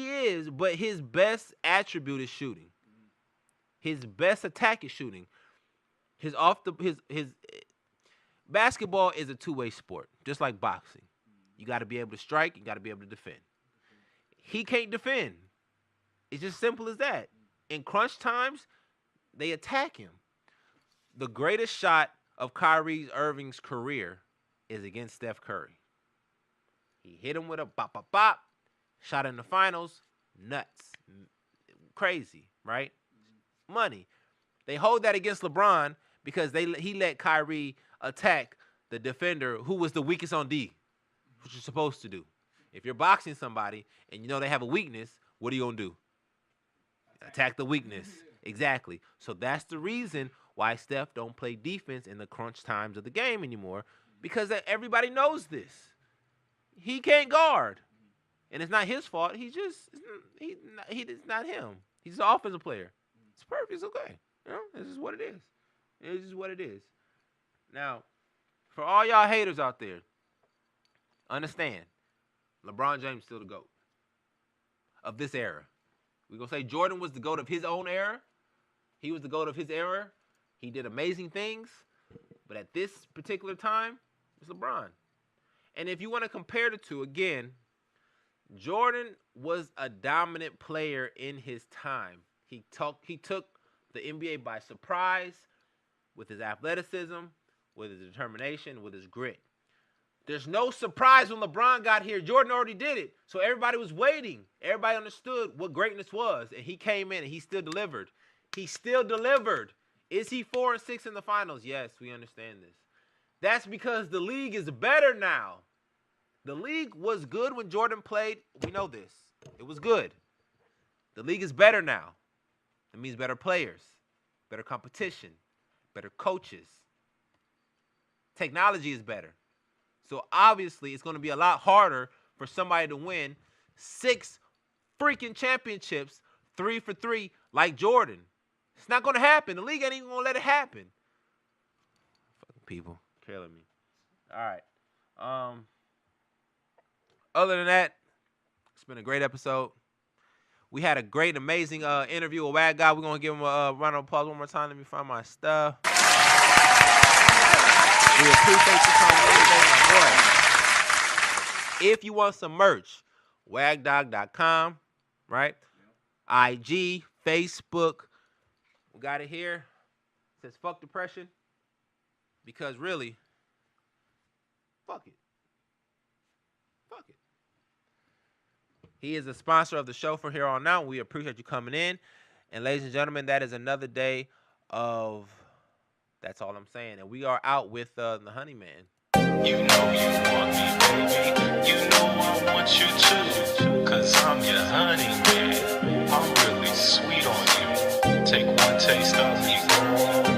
is, but his best attribute is shooting. His best attack is shooting. His basketball is a two-way sport, just like boxing. You got to be able to strike, you got to be able to defend. He can't defend. It's just simple as that. In crunch times, they attack him. The greatest shot of Kyrie Irving's career is against Steph Curry. He hit him with a bop, bop, bop. Shot in the finals, nuts. Crazy, right? Money. They hold that against LeBron because he let Kyrie attack the defender who was the weakest on D, which you're supposed to do. If you're boxing somebody and you know they have a weakness, what are you going to do? Attack the weakness. Exactly. So that's the reason why Steph don't play defense in the crunch times of the game anymore, because everybody knows this. He can't guard. And it's not his fault. He's not him. He's an offensive player. It's perfect. It's okay. You know, this is what it is. It's just what it is. Now, for all y'all haters out there, understand, LeBron James is still the GOAT of this era. We're going to say Jordan was the GOAT of his own era. He was the GOAT of his era. He did amazing things. But at this particular time, it's LeBron. And if you want to compare the two, again, Jordan was a dominant player in his time. He took the NBA by surprise with his athleticism, with his determination, with his grit. There's no surprise when LeBron got here. Jordan already did it. So everybody was waiting. Everybody understood what greatness was. And he came in and he still delivered. He still delivered. Is he 4-6 in the finals? Yes, we understand this. That's because the league is better now. The league was good when Jordan played. We know this. It was good. The league is better now. It means better players, better competition, better coaches. Technology is better. So obviously it's going to be a lot harder for somebody to win 6 freaking championships, 3 for 3, like Jordan. It's not going to happen. The league ain't even going to let it happen. Fucking people killing me. All right. Other than that, it's been a great episode. We had a great, amazing interview with Wagdod. We're going to give him a round of applause one more time. Let me find my stuff. We appreciate you coming in today, my boy. If you want some merch, wagdog.com, right? IG, Facebook. We got it here. It says, fuck depression. Because really, fuck it. Fuck it. He is a sponsor of the show from here on out. We appreciate you coming in. And ladies and gentlemen, that is another day of That's All I'm Saying. And we are out with the Honey Man. You know you want me, baby. You know I want you too. Cause I'm your honey man. I'm really sweet on you. Take one taste of me, girl.